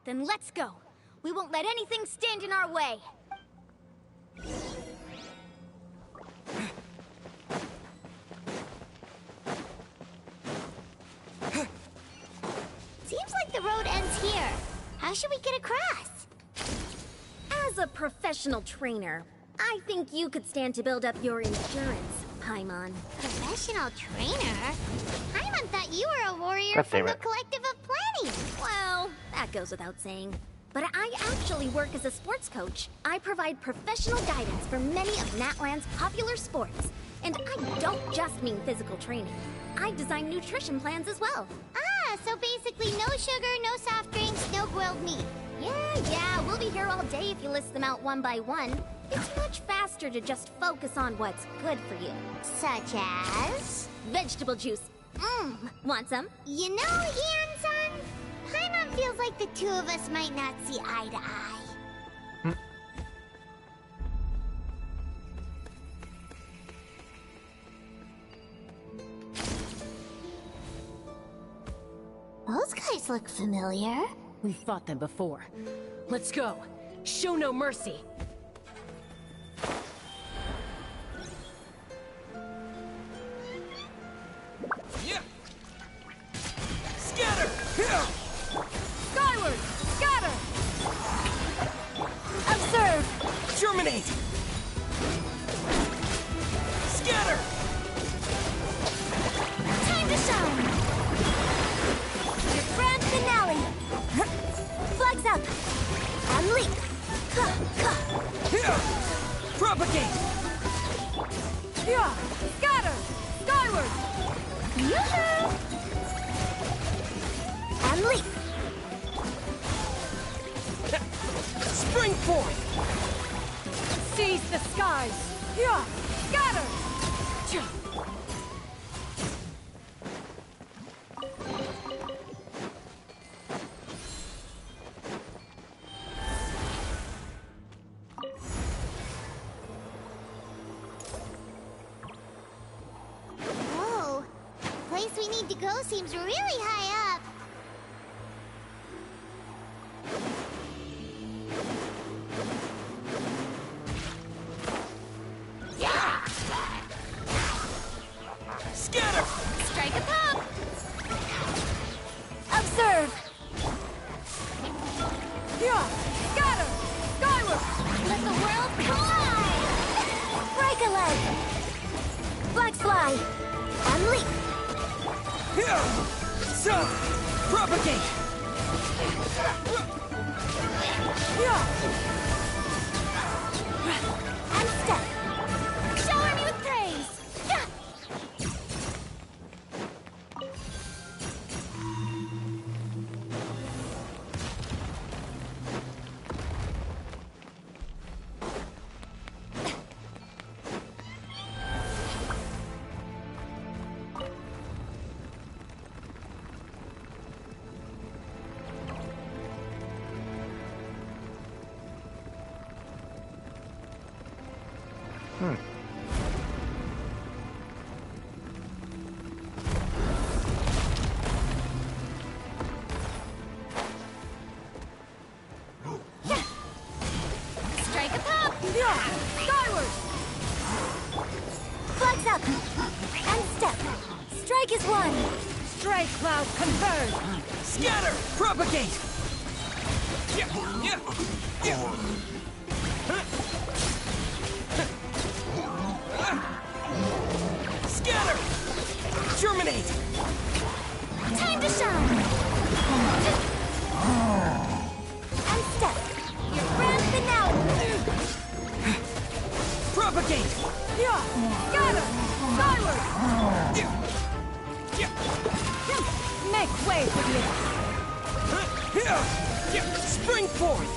H: Then let's go. We won't let anything stand in our way.
B: Seems like the road ends here. How should we get across?
H: As a professional trainer, I think you could stand to build up your endurance, Paimon.
B: Professional trainer? Paimon thought you were a warrior
A: God
B: from
A: damn
B: the
A: it.
B: Collective of Planning.
H: Well, that goes without saying. But I actually work as a sports coach. I provide professional guidance for many of Natland's popular sports. And I don't just mean physical training. I design nutrition plans as well.
B: Ah, so basically no sugar, no soft drinks, no grilled meat.
H: Yeah, we'll be here all day if you list them out one by one. It's much faster to just focus on what's good for you.
B: Such as?
H: Vegetable juice. Want some?
B: You know, Hien-san, Paimon feels like the two of us might not see eye to eye. Those guys look familiar.
G: We've fought them before. Let's go. Show no mercy.
C: Yeah. Scatter!
E: Skyward! Scatter!
H: Observe!
C: Germinate! Scatter!
H: Time to shine! Your grand finale! Flags up! And leap!
C: Here! Propagate!
E: Yeah! Scatter! Skyward!
H: Yoo-hoo! And leap!
C: Spring forth!
E: Seize the skies! Yeah! Scatter!
B: Whoa. The place we need to go seems really high up.
C: Scatter!
H: Strike a pop! Observe!
E: Yeah! Scatter! Skyward!
H: Let the world collide! Break a leg! Flags fly! And leap!
C: Here! So! Propagate!
E: Yeah!
H: And step! Shower me with praise! Yeah! Strike a pop!
E: Yeah! Skyward!
H: Flags up! And step! Strike is one!
E: Strike cloud converge!
C: Scatter! Propagate! Yeah! Yeah! Yeah! Scatter! Germinate!
H: Time to shine! And step! Your grand finale!
C: Propagate!
E: Yeah! Scatter! Skyward!
C: Yeah!
E: Make way for the abyss!
C: Here! Yeah! Spring forth!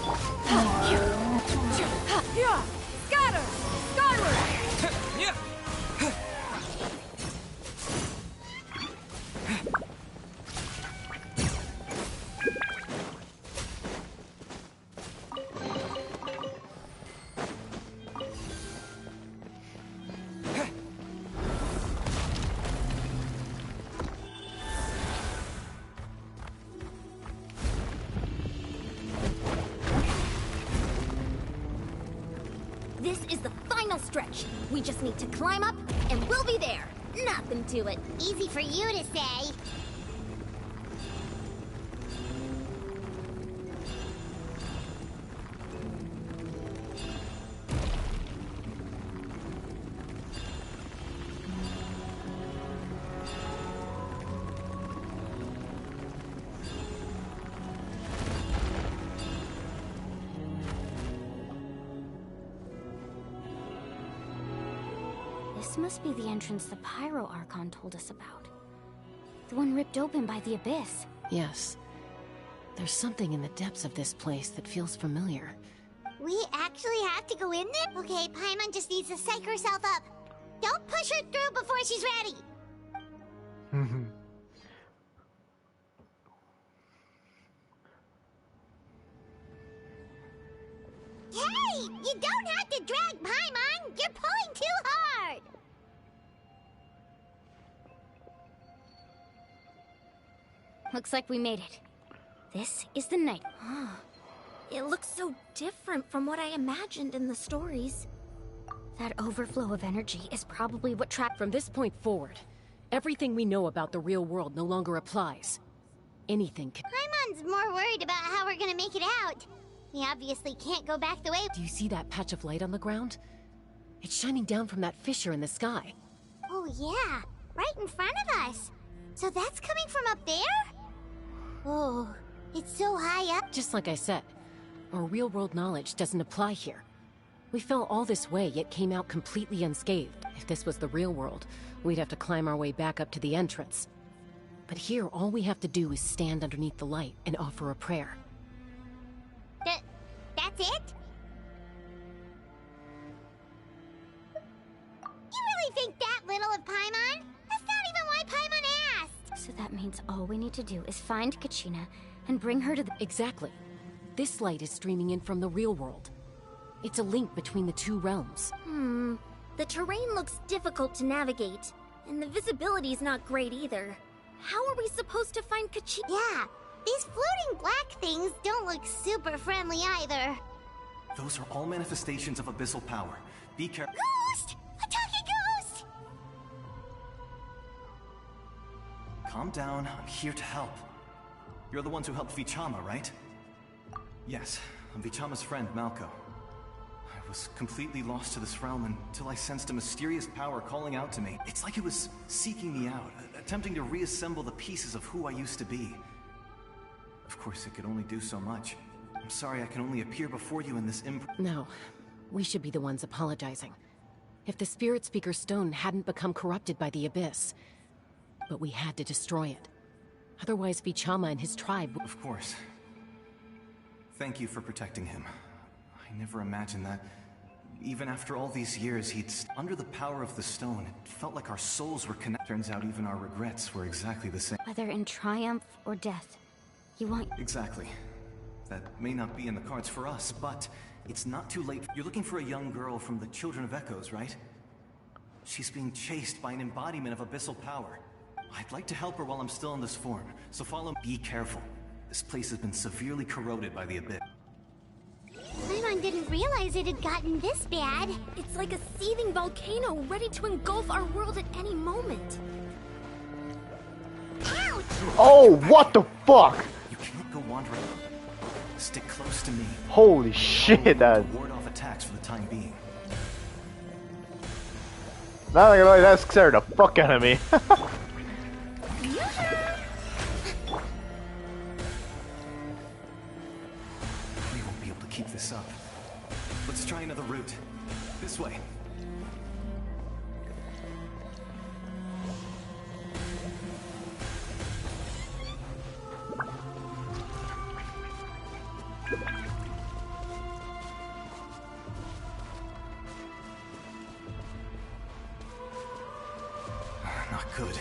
E: Yeah! Scatter! Skyward!
C: Yeah!
H: This is the final stretch. We just need to climb up, and we'll be there. Nothing to it.
B: Easy for you to say.
F: This must be the entrance the Pyro Archon told us about. The one ripped open by the Abyss.
G: Yes. There's something in the depths of this place that feels familiar.
B: We actually have to go in there? Okay, Paimon just needs to psych herself up. Don't push her through before she's ready. Hey! You don't have to drag Paimon! You're pulling too hard!
F: Looks like we made it. This is the night.
H: It looks so different from what I imagined in the stories.
F: That overflow of energy is probably what trapped.
G: From this point forward, everything we know about the real world no longer applies. Anything can...
B: Paimon's more worried about how we're gonna make it out. We obviously can't go back the way...
G: Do you see that patch of light on the ground? It's shining down from that fissure in the sky.
B: Oh yeah, right in front of us. So that's coming from up there? Oh, it's so high up.
G: Just like I said, our real-world knowledge doesn't apply here. We fell all this way, yet came out completely unscathed. If this was the real world, we'd have to climb our way back up to the entrance. But here, all we have to do is stand underneath the light and offer a prayer.
B: That's it? You really think that little of Paimon? That's not even why Paimon asked!
F: So that means all we need to do is find Kachina and bring her to the...
G: Exactly. This light is streaming in from the real world. It's a link between the two realms.
H: The terrain looks difficult to navigate, and the visibility's not great either. How are we supposed to find Kachina?
B: Yeah, these floating black things don't look super friendly either.
I: Those are all manifestations of abyssal power. Be careful.
B: Ghost! A talking ghost!
I: Calm down, I'm here to help. You're the ones who helped Vichama, right? Yes, I'm Vichama's friend, Malko. I was completely lost to this realm until I sensed a mysterious power calling out to me. It's like it was seeking me out, attempting to reassemble the pieces of who I used to be. Of course, it could only do so much. I'm sorry I can only appear before you in this
G: No, we should be the ones apologizing. If the Spirit Speaker Stone hadn't become corrupted by the Abyss. But we had to destroy it. Otherwise, Vichama and his tribe...
I: Of course. Thank you for protecting him. I never imagined that, even after all these years, he'd... Under the power of the stone, it felt like our souls were connected. Turns out even our regrets were exactly the same.
F: Whether in triumph or death, you want...
I: Exactly. That may not be in the cards for us, but it's not too late. You're looking for a young girl from the Children of Echoes, right? She's being chased by an embodiment of abyssal power. I'd like to help her while I'm still in this form, so follow me. Be careful. This place has been severely corroded by the Abyss.
B: Paimon didn't realize it had gotten this bad.
H: It's like a seething volcano ready to engulf our world at any moment.
B: Ouch!
A: Oh, what the fuck?
I: You can't go wandering. Stick close to me.
A: Holy shit, that...
I: Ward off attacks for the time being.
A: Not gonna lie, that scared the fuck out of me.
I: We won't be able to keep this up. Let's try another route. This way. Not good.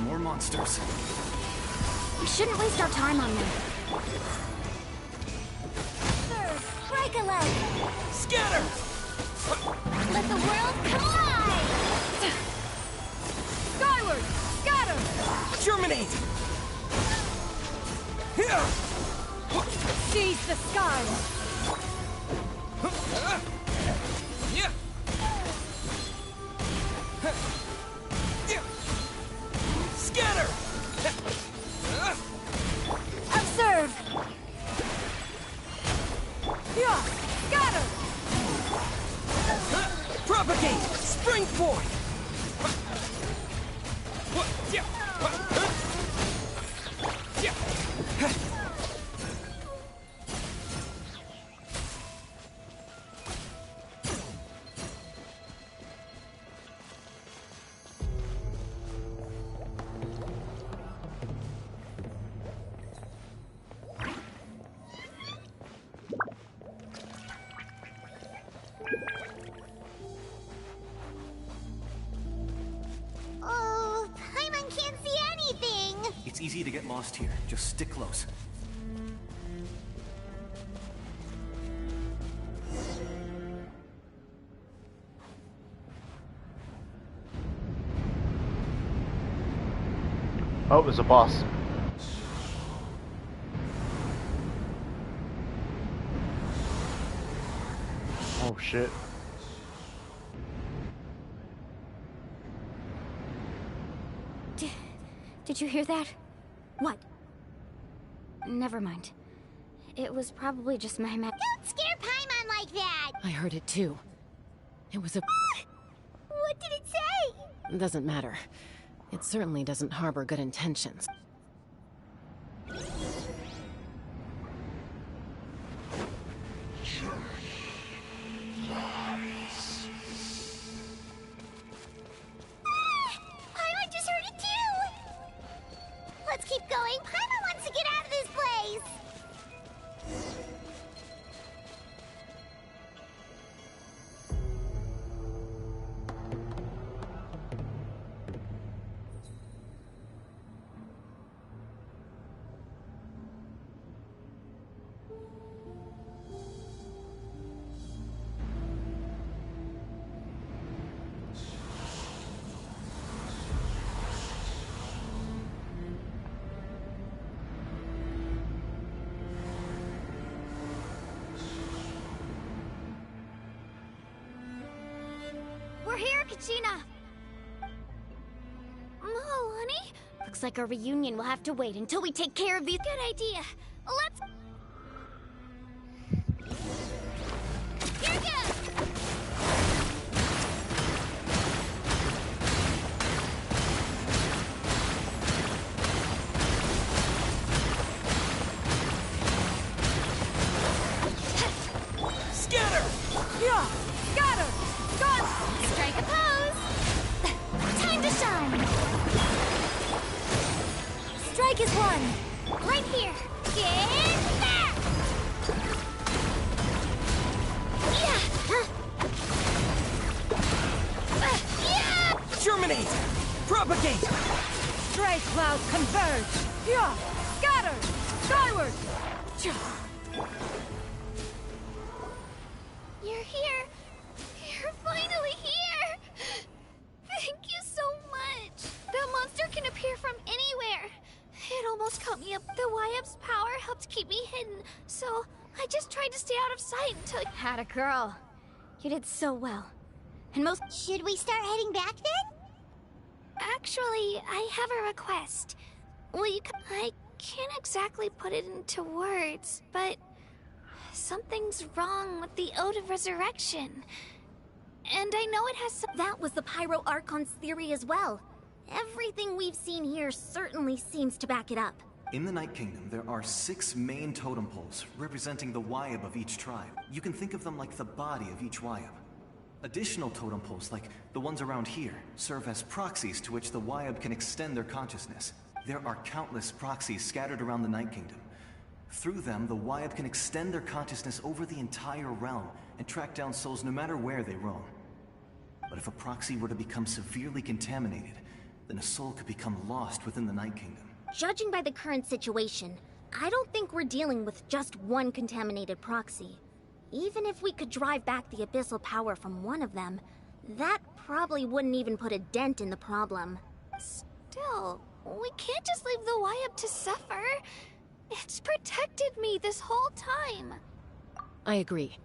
I: More monsters.
F: We shouldn't waste our time on them.
B: Break a leg!
C: Scatter!
B: Let the world collide!
C: Skyward! Scatter! Germinate!
E: Seize the sky!
C: Yeah! Scatter!
E: Observe! Yeah! Scatter!
C: Propagate! Spring forth!
I: lost here. Just stick close.
A: Oh, there's a boss. Oh shit.
F: Did you hear that?
H: What?
F: Never mind. It was probably just my
B: Don't scare Paimon like that!
G: I heard it too. It was a...
B: What did it say?
G: Doesn't matter. It certainly doesn't harbor good intentions.
B: Paimon just heard it too! Let's keep going. Paimon wants to get out of this place!
F: We're here, Kachina!
B: Oh, honey?
F: Looks like our reunion will have to wait until we take care of these—
B: Good idea. Let's... Here goes!
C: Scatter! Yeah! Got her! Got
B: Strike a pose! Time to shine!
H: Strike is one!
B: Right here! Get back! Yeah! Yeah!
C: Germinate! Propagate!
E: Strike clouds converge! Yeah! Scatter! Skyward!
B: You're here! You're finally here! Thank you so much! That monster can appear from anywhere! It almost caught me up. The YF's power helped keep me hidden, so I just tried to stay out of sight until...
F: Had a girl. You did so well. And most—
B: Should we start heading back then? Actually, I have a request. Will you I can't exactly put it into words, but something's wrong with the Ode of Resurrection. And I know it has some...
H: That was the Pyro Archon's theory as well. Everything we've seen here certainly seems to back it up.
I: In the Night Kingdom, there are 6 main totem poles representing the Wyab of each tribe. You can think of them like the body of each Wyab. Additional totem poles, like the ones around here, serve as proxies to which the Wyab can extend their consciousness. There are countless proxies scattered around the Night Kingdom. Through them, the Wyab can extend their consciousness over the entire realm and track down souls no matter where they roam. But if a proxy were to become severely contaminated, then a soul could become lost within the Night Kingdom.
H: Judging by the current situation, I don't think we're dealing with just one contaminated proxy. Even if we could drive back the abyssal power from one of them, that probably wouldn't even put a dent in the problem.
B: Still, we can't just leave the Wyab to suffer. It's protected me this whole time.
G: I agree.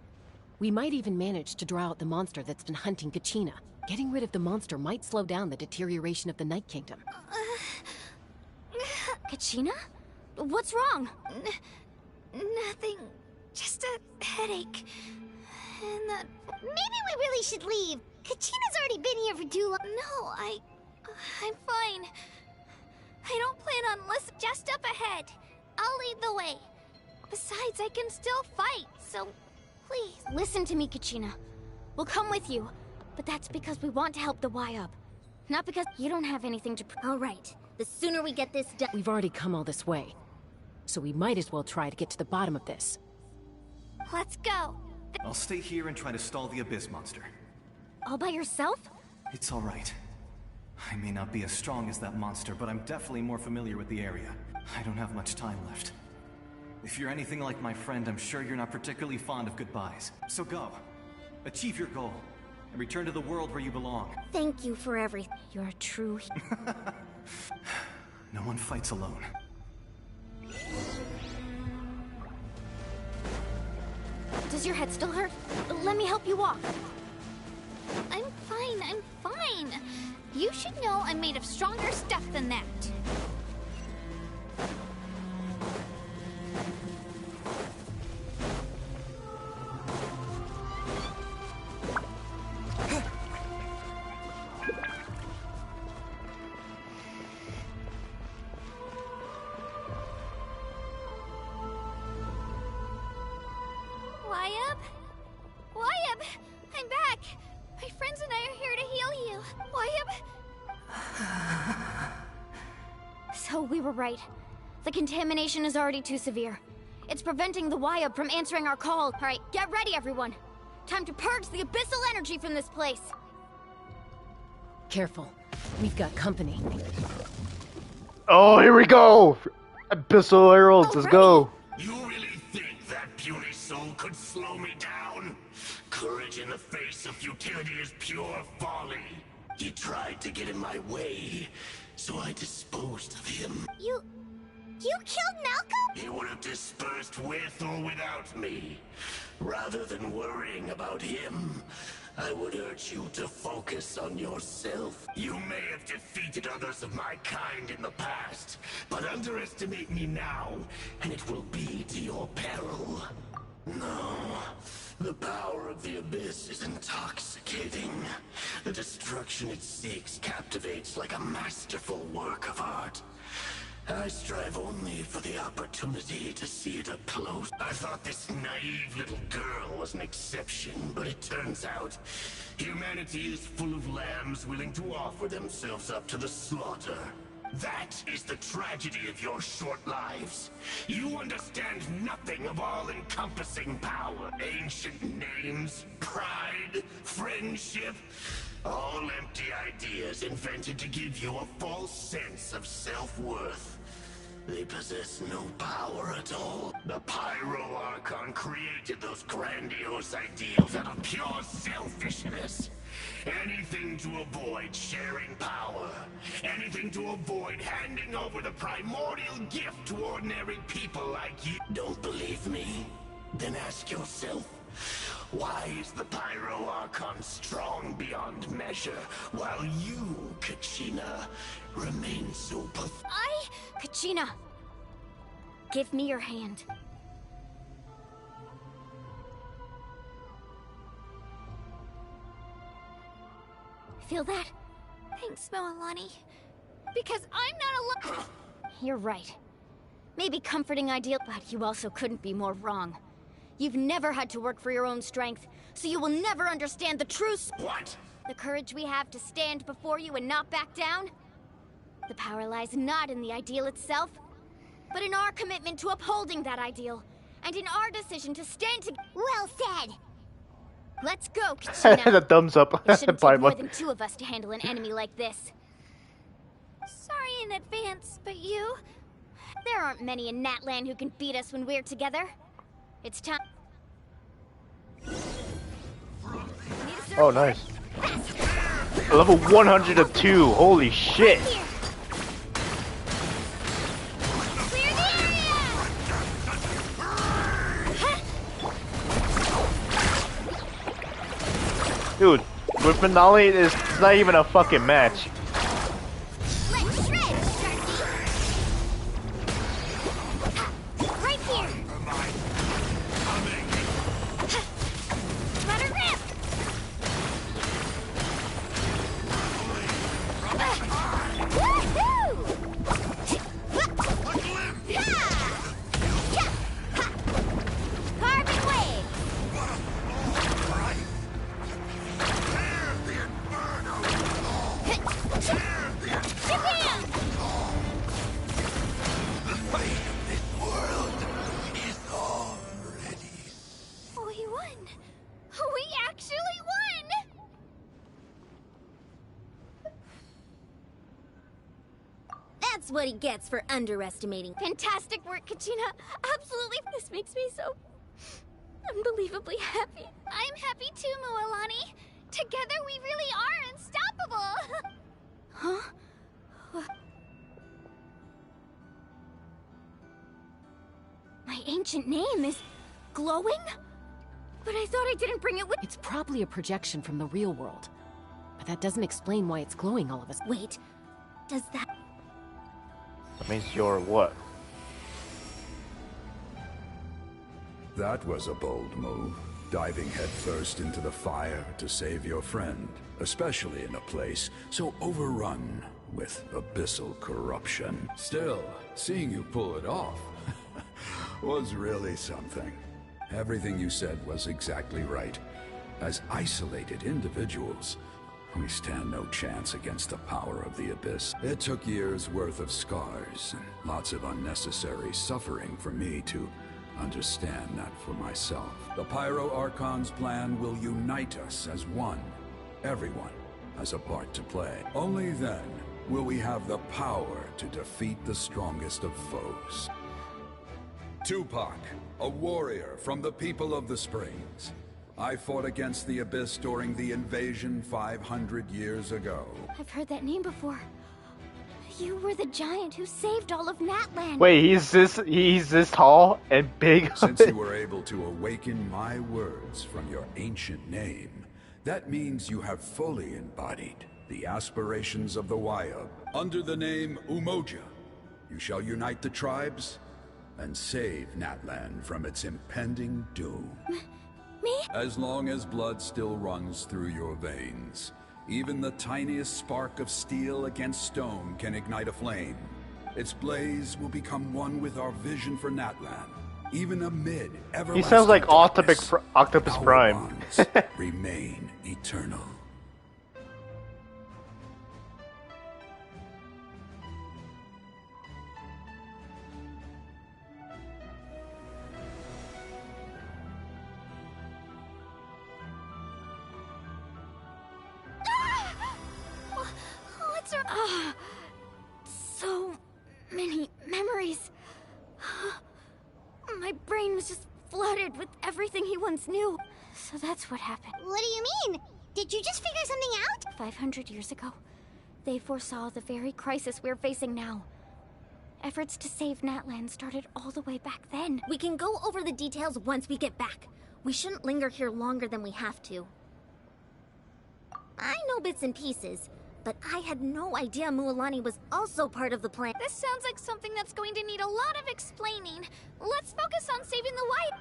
G: We might even manage to draw out the monster that's been hunting Kachina. Getting rid of the monster might slow down the deterioration of the Night Kingdom.
F: Kachina? What's wrong?
B: Nothing. Just a headache. And that...
F: Maybe we really should leave. Kachina's already been here for too long.
B: No, I'm fine. I don't plan on listening. Just up ahead. I'll lead the way. Besides, I can still fight, so please.
F: Listen to me, Kachina. We'll come with you. But that's because we want to help the Wyab. Not because you don't have anything to
H: All right. The sooner we get this done...
G: We've already come all this way, so we might as well try to get to the bottom of this.
B: Let's go.
I: I'll stay here and try to stall the Abyss monster.
F: all by yourself?
I: It's all right. I may not be as strong as that monster, but I'm definitely more familiar with the area. I don't have much time left. If you're anything like my friend, I'm sure you're not particularly fond of goodbyes. So go. Achieve your goal. And return to the world where you belong.
H: Thank you for everything. You're a true...
I: No one fights alone.
F: Does your head still hurt? Let me help you walk.
B: I'm fine. You should know I'm made of stronger stuff than that. Wyab! I'm back! My friends and I are here to heal you. Wyab!
F: So we were right. The contamination is already too severe. It's preventing the Wyab from answering our call. Alright, get ready everyone. Time to purge the abyssal energy from this place.
G: Careful. We've got company.
A: Oh, here we go! Abyssal Heralds, let's go!
J: You really think that puny soul could slow me down? Courage in the face of futility is pure folly. He tried to get in my way, so I disposed of him.
B: You killed Malcolm?
J: He would have dispersed with or without me. Rather than worrying about him, I would urge you to focus on yourself. You may have defeated others of my kind in the past, but underestimate me now, and it will be to your peril. No, the power of the Abyss is intoxicating. The destruction it seeks captivates like a masterful work of art. I strive only for the opportunity to see it up close. I thought this naive little girl was an exception, but it turns out humanity is full of lambs willing to offer themselves up to the slaughter. That is the tragedy of your short lives. You understand nothing of all-encompassing power. Ancient names, pride, friendship, all empty ideas invented to give you a false sense of self-worth. They possess no power at all. The Pyro Archon created those grandiose ideals out of pure selfishness. Anything to avoid sharing power. Anything to avoid handing over the primordial gift to ordinary people like you. Don't believe me? Then ask yourself, why is the Pyro Archon strong beyond measure, while you, Kachina, remain so pathetic?
F: Kachina, give me your hand. Feel that?
B: Thanks, Moalani. Because I'm not alone.
F: You're right. Maybe comforting ideal, but you also couldn't be more wrong. You've never had to work for your own strength, so you will never understand the truth.
J: What?
F: The courage we have to stand before you and not back down? The power lies not in the ideal itself, but in our commitment to upholding that ideal, and in our decision to stand together.
B: Well said!
F: Let's go, Kachina.
A: The thumbs up.
F: It shouldn't take more than two of us to handle an enemy like this.
B: Sorry in advance, but you...
F: There aren't many in Natlan who can beat us when we're together. It's time.
A: Oh, nice. Level 102. Holy shit.
B: Clear the area!
A: Dude, with Finale, it's not even a fucking match.
B: Let's shred, Sharky! Right here! Let her rip! Woohoo! Carbon wave!
H: what he gets for underestimating.
F: Fantastic work, Kachina. Absolutely. This makes me so unbelievably happy.
B: I'm happy too, Mualani. Together we really are unstoppable.
F: Huh? My ancient name is glowing? But I thought I didn't bring it with—
G: It's probably a projection from the real world. But that doesn't explain why it's glowing all of a sudden.
H: Wait, does that...
A: That means you're what?
D: That was a bold move. Diving headfirst into the fire to save your friend, especially in a place so overrun with abyssal corruption. Still, seeing you pull it off was really something. Everything you said was exactly right. As isolated individuals, we stand no chance against the power of the Abyss. It took years' worth of scars and lots of unnecessary suffering for me to understand that for myself. The Pyro Archon's plan will unite us as one. Everyone has a part to play. Only then will we have the power to defeat the strongest of foes. Tupac, a warrior from the people of the Springs. I fought against the Abyss during the invasion 500 years ago.
F: I've heard that name before. You were the giant who saved all of Natlan.
A: Wait, he's this tall and big.
D: Since you were able to awaken my words from your ancient name, that means you have fully embodied the aspirations of the Wayab. Under the name Umoja, you shall unite the tribes and save Natlan from its impending doom.
F: Me?
D: As long as blood still runs through your veins, even the tiniest spark of steel against stone can ignite a flame. Its blaze will become one with our vision for Natlan. Even amid everlasting
A: He sounds like
D: darkness,
A: Octopus
D: our
A: Prime.
D: bonds remain eternal.
F: What's wrong? So many memories. My brain was just flooded with everything he once knew. So that's what happened.
B: What do you mean? Did you just figure something out?
F: 500 years ago, they foresaw the very crisis we're facing now. Efforts to save Natlan started all the way back then.
H: We can go over the details once we get back. We shouldn't linger here longer than we have to. I know bits and pieces, but I had no idea Mualani was also part of the plan.
B: This sounds like something that's going to need a lot of explaining. Let's focus on saving the white.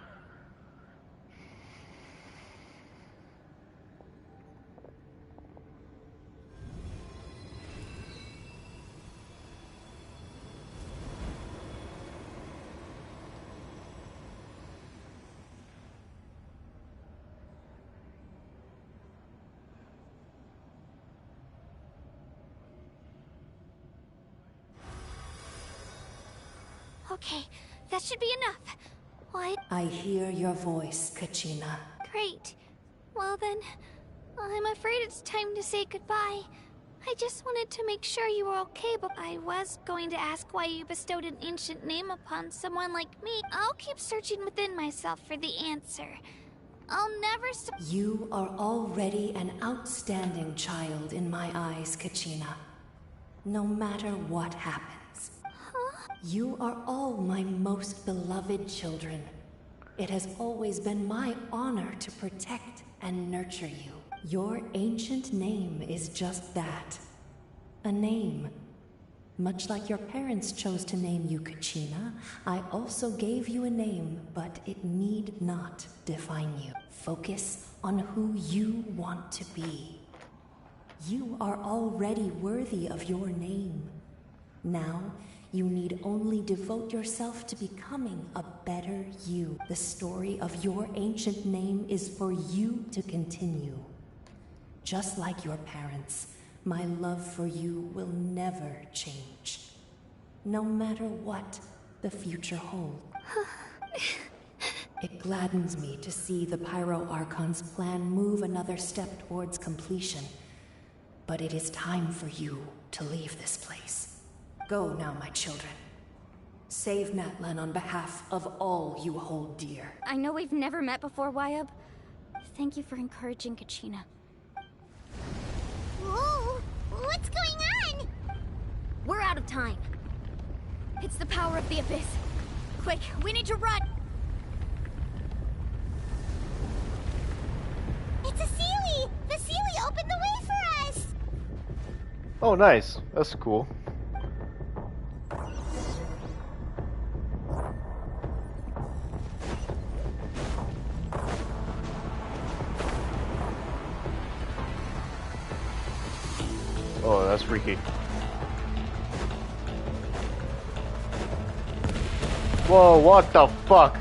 B: Okay, that should be enough. What?
K: I hear your voice, Kachina.
B: Great. Well then, I'm afraid it's time to say goodbye. I just wanted to make sure you were okay, but I was going to ask why you bestowed an ancient name upon someone like me. I'll keep searching within myself for the answer. I'll never
K: You are already an outstanding child in my eyes, Kachina. No matter what happens. You are all my most beloved children. It has always been my honor to protect and nurture you. Your ancient name is just that. A name. Much like your parents chose to name you Kachina, I also gave you a name, but it need not define you. Focus on who you want to be. You are already worthy of your name. Now, you need only devote yourself to becoming a better you. The story of your ancient name is for you to continue. Just like your parents, my love for you will never change. No matter what the future holds. It gladdens me to see the Pyro Archon's plan move another step towards completion. But it is time for you to leave this place. Go now, my children. Save Natlan on behalf of all you hold dear.
F: I know we've never met before, Wyab. Thank you for encouraging Kachina.
B: Whoa! What's going on?
F: We're out of time. It's the power of the Abyss. Quick, we need to run!
B: It's a Sealy! The Sealy opened the way for us!
A: Oh, nice. That's cool. Oh, that's freaky. Whoa, what the fuck?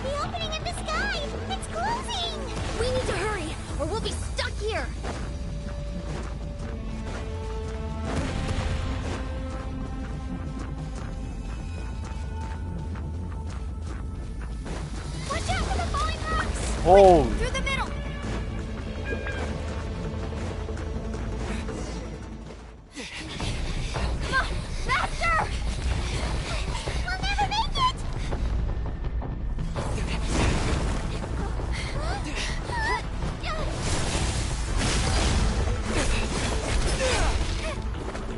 B: The opening in the sky! It's closing!
F: We need to hurry, or we'll be stuck here!
B: Watch out for the falling rocks!
A: Oh,
F: Through the middle! Come on, faster!
B: We'll never make it!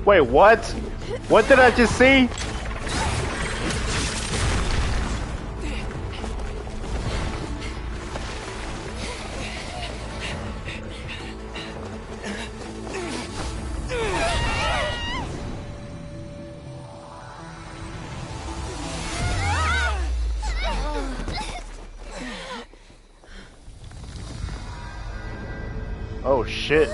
A: wait, what? What did I just see? Oh shit.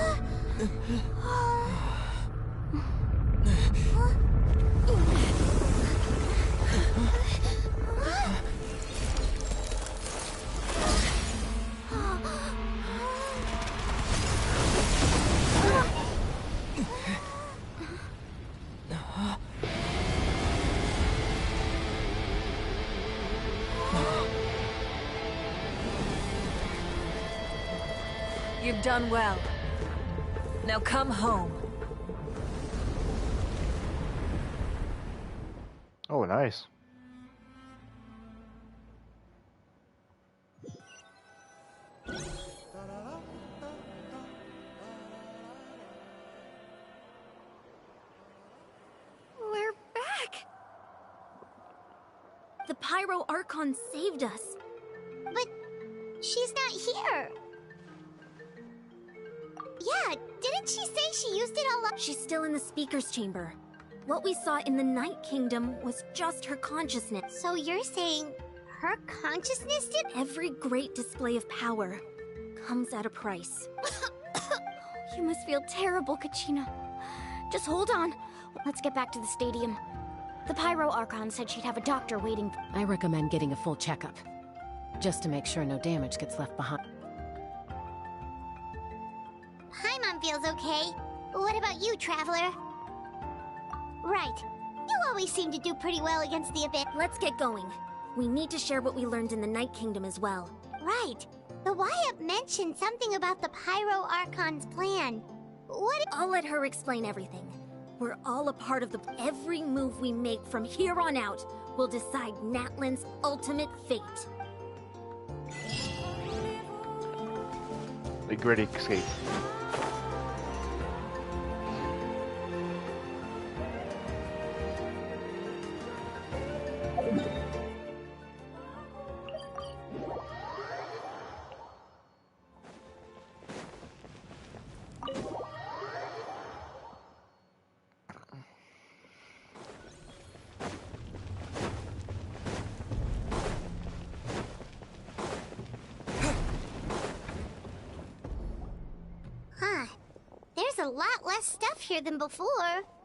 E: You've done well. Now come home.
A: Oh, nice.
F: We're back!
H: The Pyro Archon saved us.
B: But she's not here. Yeah, didn't she say she used it all up?
H: She's still in the Speaker's Chamber. What we saw in the Night Kingdom was just her consciousness.
B: So you're saying her consciousness did?
H: Every great display of power comes at a price.
F: You must feel terrible, Kachina. Just hold on. Let's get back to the stadium. The Pyro Archon said she'd have a doctor waiting.
G: I recommend getting a full checkup, just to make sure no damage gets left behind.
B: Paimon feels okay. What about you, Traveler? Right. You always seem to do pretty well against the Abyss.
H: Let's get going. We need to share what we learned in the Night Kingdom as well.
B: Right. The Wyap mentioned something about the Pyro Archon's plan. What?
H: I'll let her explain everything. We're all a part of the... Every move we make from here on out will decide Natlan's ultimate fate.
A: The gritty escape.
B: Huh. There's a lot less stuff here than before.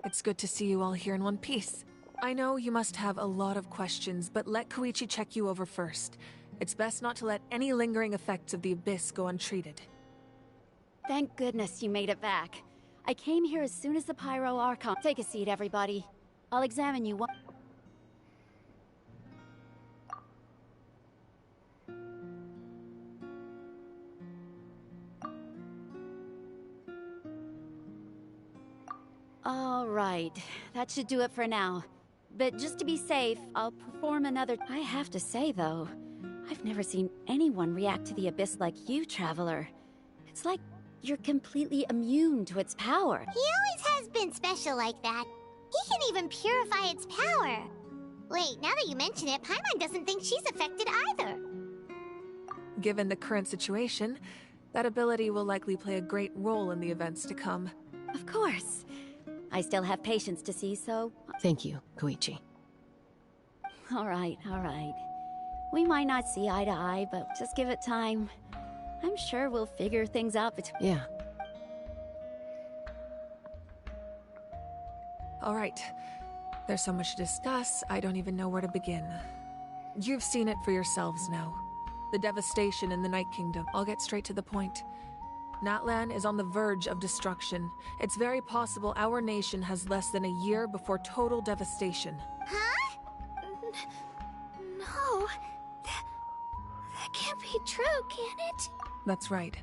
E: It's good to see you all here in one piece. I know you must have a lot of questions, but let Koichi check you over first. It's best not to let any lingering effects of the Abyss go untreated.
L: Thank goodness you made it back. I came here as soon as the Pyro Archon... Take a seat, everybody. I'll examine you one... All right, that should do it for now. But just to be safe, I'll perform another... I have to say, though, I've never seen anyone react to the Abyss like you, Traveler. It's like you're completely immune to its power.
B: He always has been special like that. He can even purify its power. Wait, now that you mention it, Paimon doesn't think she's affected either.
E: Given the current situation, that ability will likely play a great role in the events to come.
L: Of course. I still have patience to see, so...
G: Thank you, Koichi.
L: All right, all right. We might not see eye to eye, but just give it time. I'm sure we'll figure things out between...
G: Yeah.
E: All right. There's so much to discuss, I don't even know where to begin. You've seen it for yourselves now. The devastation in the Night Kingdom. I'll get straight to the point. Natlan is on the verge of destruction. It's very possible our nation has less than a year before total devastation.
B: Huh? No. That can't be true, can it?
E: That's right.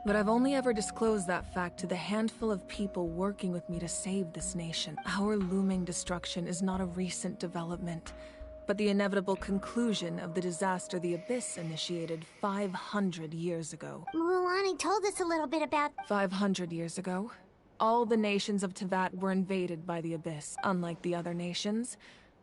E: But I've only ever disclosed that fact to the handful of people working with me to save this nation. Our looming destruction is not a recent development, but the inevitable conclusion of the disaster the Abyss initiated 500 years ago.
B: Mulan told us a little bit about...
E: 500 years ago, all the nations of Teyvat were invaded by the Abyss. Unlike the other nations,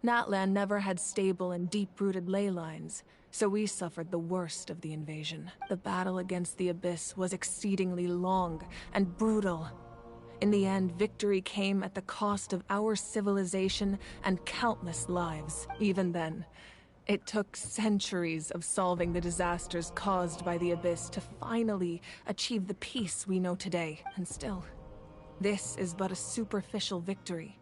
E: Natlan never had stable and deep-rooted ley lines, so we suffered the worst of the invasion. The battle against the Abyss was exceedingly long and brutal. In the end, victory came at the cost of our civilization and countless lives. Even then, it took centuries of solving the disasters caused by the Abyss to finally achieve the peace we know today. And still, this is but a superficial victory.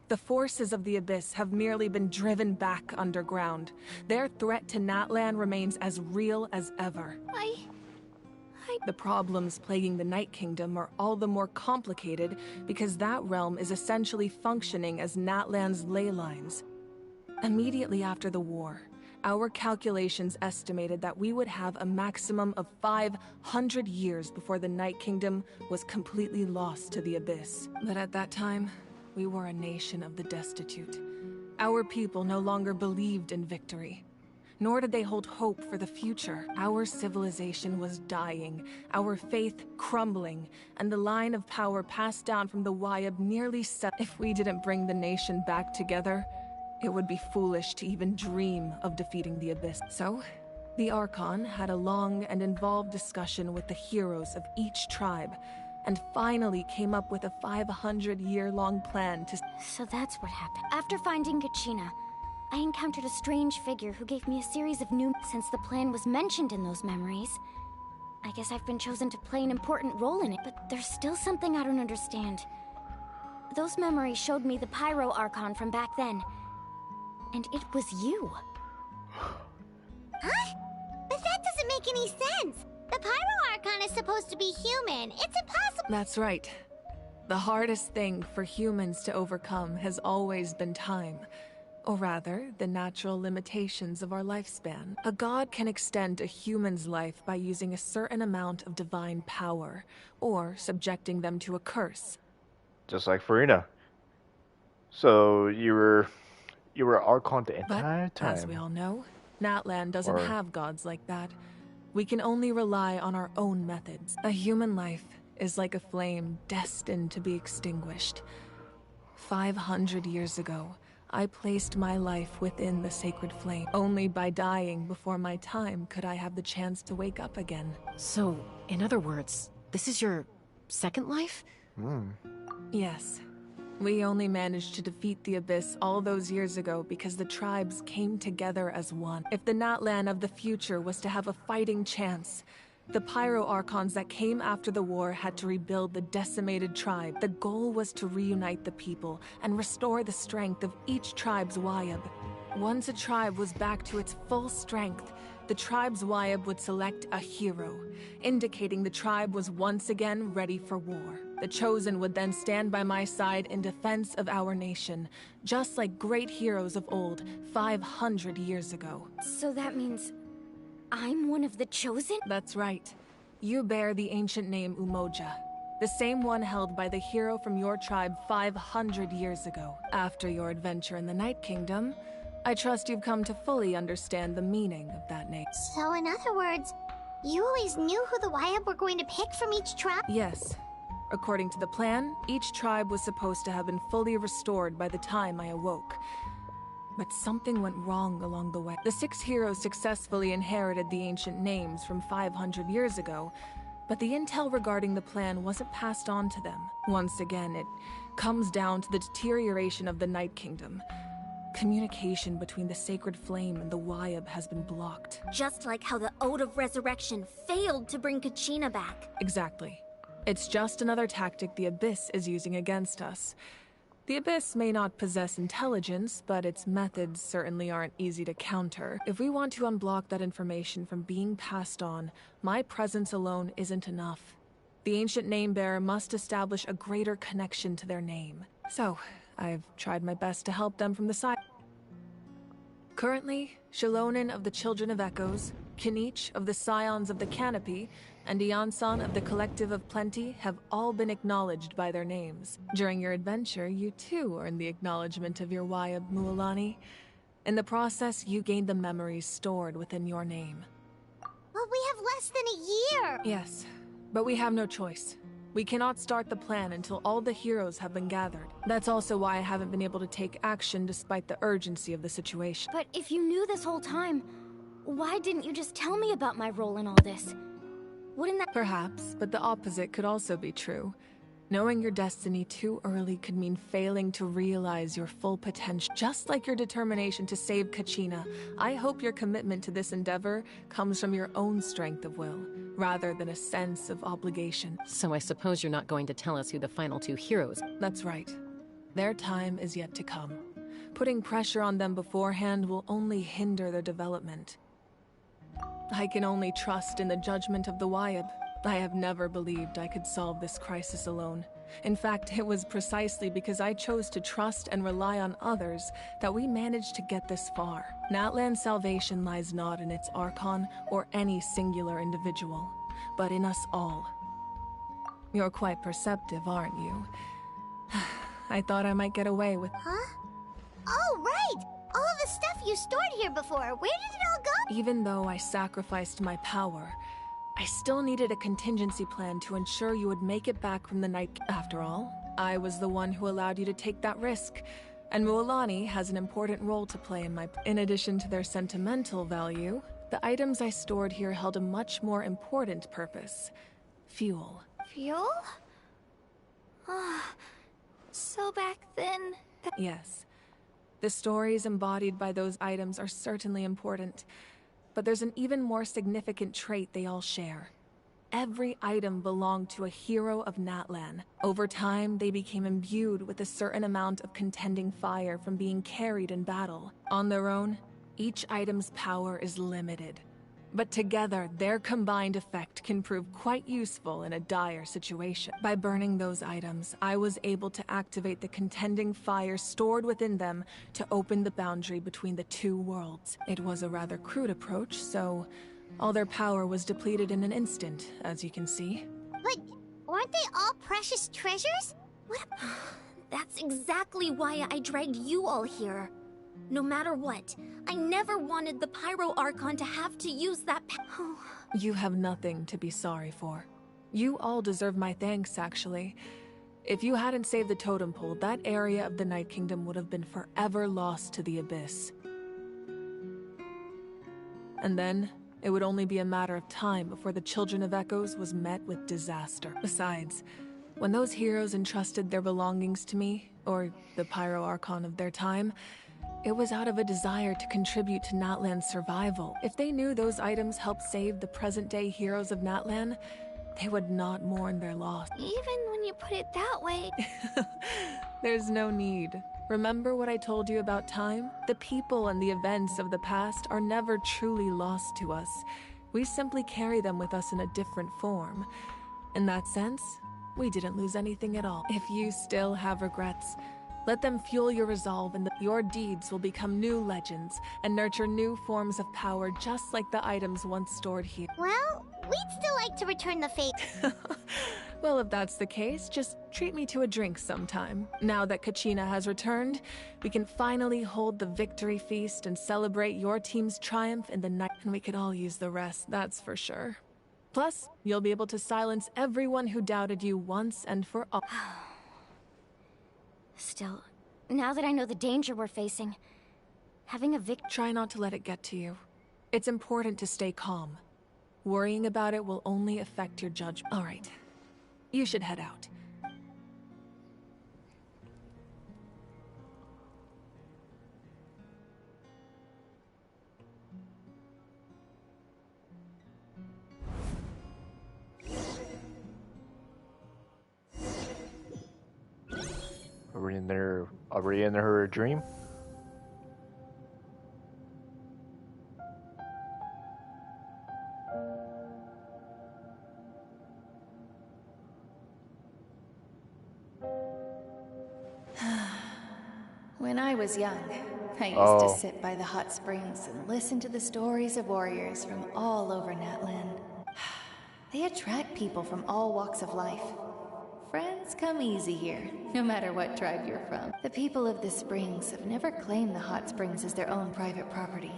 E: The forces of the Abyss have merely been driven back underground. Their threat to Natlan remains as real as ever. The problems plaguing the Night Kingdom are all the more complicated because that realm is essentially functioning as Natlan's ley lines. Immediately after the war, our calculations estimated that we would have a maximum of 500 years before the Night Kingdom was completely lost to the Abyss. But at that time, we were a nation of the destitute. Our people no longer believed in victory, nor did they hold hope for the future. Our civilization was dying, our faith crumbling, and the line of power passed down from the Wayab nearly set. If we didn't bring the nation back together, it would be foolish to even dream of defeating the Abyss. So, the Archon had a long and involved discussion with the heroes of each tribe, and finally came up with a 500-year-long plan to...
F: So that's what happened. After finding Kachina, I encountered a strange figure who gave me a series of new... Since the plan was mentioned in those memories, I guess I've been chosen to play an important role in it, but there's still something I don't understand. Those memories showed me the Pyro Archon from back then, and it was you.
B: Huh? But that doesn't make any sense! The Pyro Archon is supposed to be human. It's impossible.
E: That's right. The hardest thing for humans to overcome has always been time. Or rather, the natural limitations of our lifespan. A god can extend a human's life by using a certain amount of divine power, or subjecting them to a curse.
A: Just like Farina. So you were Archon the entire time.
E: As we all know, Natlan doesn't
A: Or-
E: have gods like that. We can only rely on our own methods. A human life is like a flame destined to be extinguished. 500 years ago, I placed my life within the sacred flame. Only by dying before my time could I have the chance to wake up again.
G: So, in other words, this is your second life?
E: Yes. We only managed to defeat the Abyss all those years ago because the tribes came together as one. If the Natlan of the future was to have a fighting chance, the Pyro Archons that came after the war had to rebuild the decimated tribe. The goal was to reunite the people and restore the strength of each tribe's Wayab. Once a tribe was back to its full strength, the tribe's Wayab would select a hero, indicating the tribe was once again ready for war. The Chosen would then stand by my side in defense of our nation, just like great heroes of old, 500 years ago.
F: So that means I'm one of the Chosen?
E: That's right. You bear the ancient name Umoja, The same one held by the hero from your tribe 500 years ago. After your adventure in the Night Kingdom, I trust you've come to fully understand the meaning of that name.
B: So in other words, you always knew who the Wyatt were going to pick from each tribe?
E: Yes. According to the plan, each tribe was supposed to have been fully restored by the time I awoke. But something went wrong along the way. The 6 heroes successfully inherited the ancient names from 500 years ago, but the intel regarding the plan wasn't passed on to them. Once again, it comes down to the deterioration of the Night Kingdom. Communication between the Sacred Flame and the Wyatt has been blocked.
H: Just like how the Ode of Resurrection failed to bring Kachina back.
E: Exactly. It's just another tactic the Abyss is using against us. The Abyss may not possess intelligence, but its methods certainly aren't easy to counter. If we want to unblock that information from being passed on, my presence alone isn't enough. The ancient name-bearer must establish a greater connection to their name. So, I've tried my best to help them from the side. Currently, Shilonin of the Children of Echoes, Kinich of the Scions of the Canopy, and Iansan of the Collective of Plenty have all been acknowledged by their names. During your adventure, you too earned the acknowledgement of your Wyatt, Mualani. In the process, you gained the memories stored within your name.
B: But we have less than a year!
E: Yes, but we have no choice. We cannot start the plan until all the heroes have been gathered. That's also why I haven't been able to take action despite the urgency of the situation.
F: But if you knew this whole time, why didn't you just tell me about my role in all this? Wouldn't that—
E: Perhaps, but the opposite could also be true. Knowing your destiny too early could mean failing to realize your full potential. Just like your determination to save Kachina, I hope your commitment to this endeavor comes from your own strength of will, rather than a sense of obligation.
G: So I suppose you're not going to tell us who the final 2 heroes—
E: That's right. Their time is yet to come. Putting pressure on them beforehand will only hinder their development. I can only trust in the judgment of the Wyatt. I have never believed I could solve this crisis alone. In fact, it was precisely because I chose to trust and rely on others that we managed to get this far. Natlan's salvation lies not in its Archon or any singular individual, but in us all. You're quite perceptive, aren't you? I thought I might get away with—
B: Huh? Oh, right! All of the stuff you stored here before, where did it all go?
E: Even though I sacrificed my power, I still needed a contingency plan to ensure you would make it back from the night. After all, I was the one who allowed you to take that risk, and Mualani has an important role to play in my— In addition to their sentimental value, the items I stored here held a much more important purpose: fuel.
B: Fuel? Ah, so back then...
E: Yes. The stories embodied by those items are certainly important, but there's an even more significant trait they all share. Every item belonged to a hero of Natlan. Over time, they became imbued with a certain amount of contending fire from being carried in battle. On their own, each item's power is limited. But together, their combined effect can prove quite useful in a dire situation. By burning those items, I was able to activate the contending fire stored within them to open the boundary between the 2 worlds. It was a rather crude approach, so all their power was depleted in an instant, as you can see.
B: But weren't they all precious treasures?
H: What? That's exactly why I dragged you all here. No matter what, I never wanted the Pyro Archon to have to use that
E: You have nothing to be sorry for. You all deserve my thanks, actually. If you hadn't saved the totem pole, that area of the Night Kingdom would have been forever lost to the Abyss. And then, it would only be a matter of time before the Children of Echoes was met with disaster. Besides, when those heroes entrusted their belongings to me, or the Pyro Archon of their time, it was out of a desire to contribute to Natlan's survival. If they knew those items helped save the present-day heroes of Natlan, they would not mourn their loss.
B: Even when you put it that way...
E: There's no need. Remember what I told you about time? The people and the events of the past are never truly lost to us. We simply carry them with us in a different form. In that sense, we didn't lose anything at all. If you still have regrets, let them fuel your resolve, and your deeds will become new legends and nurture new forms of power, just like the items once stored here.
B: Well, we'd still like to return the favor.
E: Well, if that's the case, just treat me to a drink sometime. Now that Kachina has returned, we can finally hold the victory feast and celebrate your team's triumph in the night, and we could all use the rest, that's for sure. Plus, you'll be able to silence everyone who doubted you once and for all.
F: Still, now that I know the danger we're facing, having a
E: Try not to let it get to you. It's important to stay calm. Worrying about it will only affect your judgment. All right. You should head out.
A: Are we in her dream?
M: When I was young, I used to sit by the hot springs and listen to the stories of warriors from all over Natlan. They attract people from all walks of life. Friends come easy here, no matter what tribe you're from. The people of the springs have never claimed the hot springs as their own private property.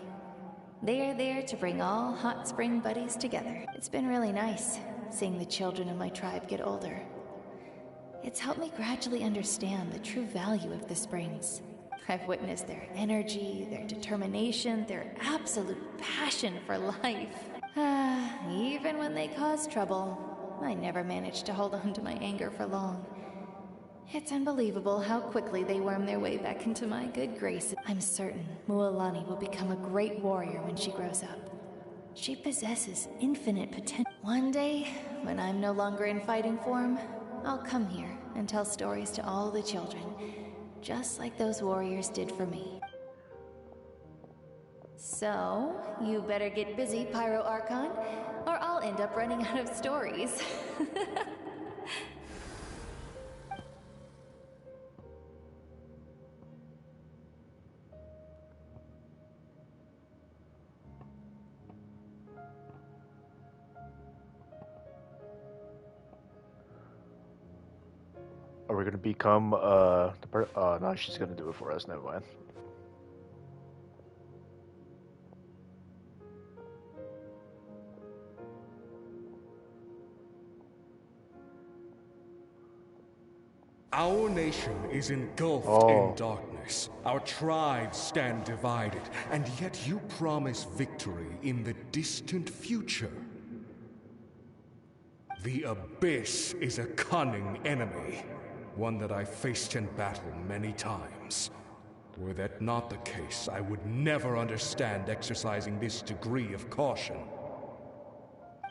M: They are there to bring all hot spring buddies together. It's been really nice, seeing the children of my tribe get older. It's helped me gradually understand the true value of the springs. I've witnessed their energy, their determination, their absolute passion for life. Even when they cause trouble, I never managed to hold on to my anger for long. It's unbelievable how quickly they worm their way back into my good graces. I'm certain Mualani will become a great warrior when she grows up. She possesses infinite potential. One day, when I'm no longer in fighting form, I'll come here and tell stories to all the children, just like those warriors did for me. So, you better get busy, Pyro Archon, or I'll end up running out of stories.
A: Are we gonna become no, she's gonna do it for us, never mind.
N: Our nation is engulfed in darkness. Our tribes stand divided, and yet you promise victory in the distant future. The Abyss is a cunning enemy, one that I faced in battle many times. Were that not the case, I would never understand exercising this degree of caution.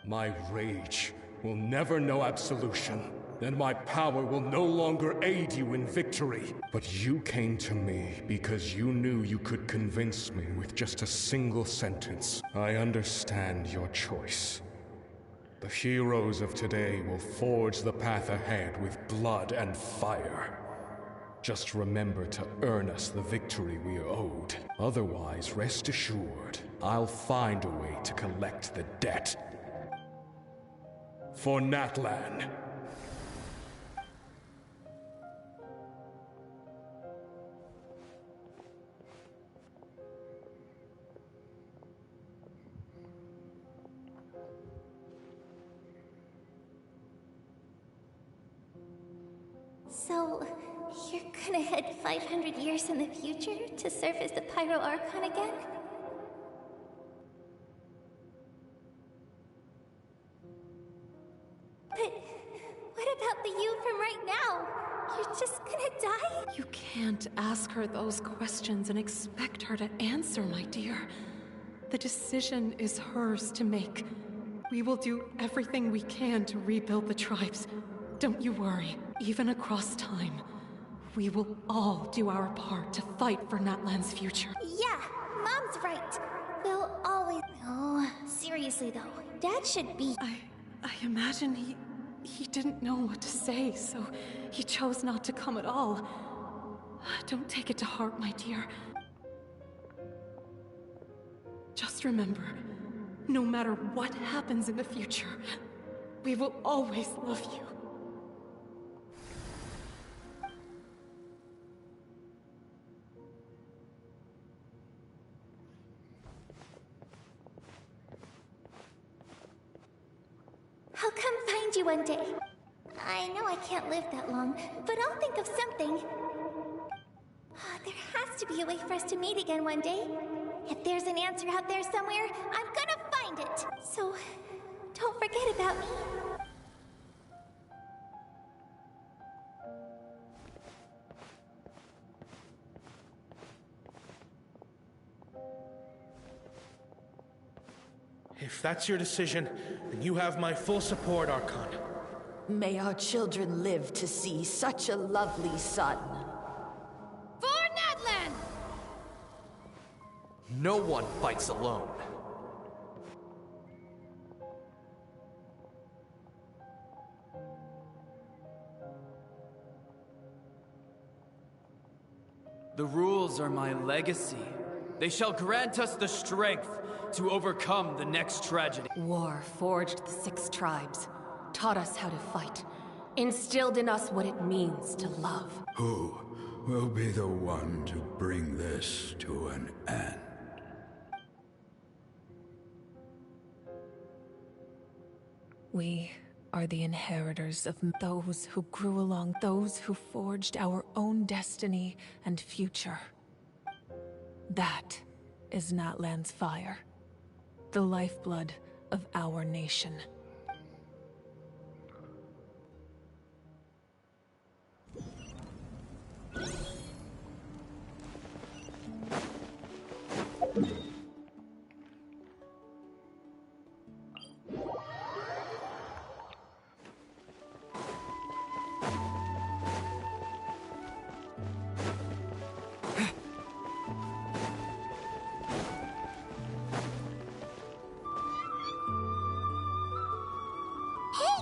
N: My rage will never know absolution, and my power will no longer aid you in victory. But you came to me because you knew you could convince me with just a single sentence. I understand your choice. The heroes of today will forge the path ahead with blood and fire. Just remember to earn us the victory we are owed. Otherwise, rest assured, I'll find a way to collect the debt. For Natlan.
B: So, you're gonna head 500 years in the future to serve as the Pyro Archon again? But what about the you from right now? You're just gonna die?
K: You can't ask her those questions and expect her to answer, my dear. The decision is hers to make. We will do everything we can to rebuild the tribes. Don't you worry. Even across time, we will all do our part to fight for Natlan's future.
B: Yeah, Mom's right. We'll always... Oh, seriously though, Dad should be...
K: I imagine he didn't know what to say, so he chose not to come at all. Don't take it to heart, my dear. Just remember, no matter what happens in the future, we will always love you.
B: come find you one day. I know I can't live that long, but I'll think of something. There has to be a way for us to meet again one day. If there's an answer out there somewhere, I'm gonna find it. So, don't forget about me.
O: If that's your decision, then you have my full support, Archon.
K: May our children live to see such a lovely son.
C: For Natlan!
P: No one fights alone.
Q: The rules are my legacy. They shall grant us the strength to overcome the next tragedy.
K: War forged the 6 tribes, taught us how to fight, instilled in us what it means to love.
D: Who will be the one to bring this to an end?
E: We are the inheritors of those who grew along, those who forged our own destiny and future. That is Natlan's fire, the lifeblood of our nation.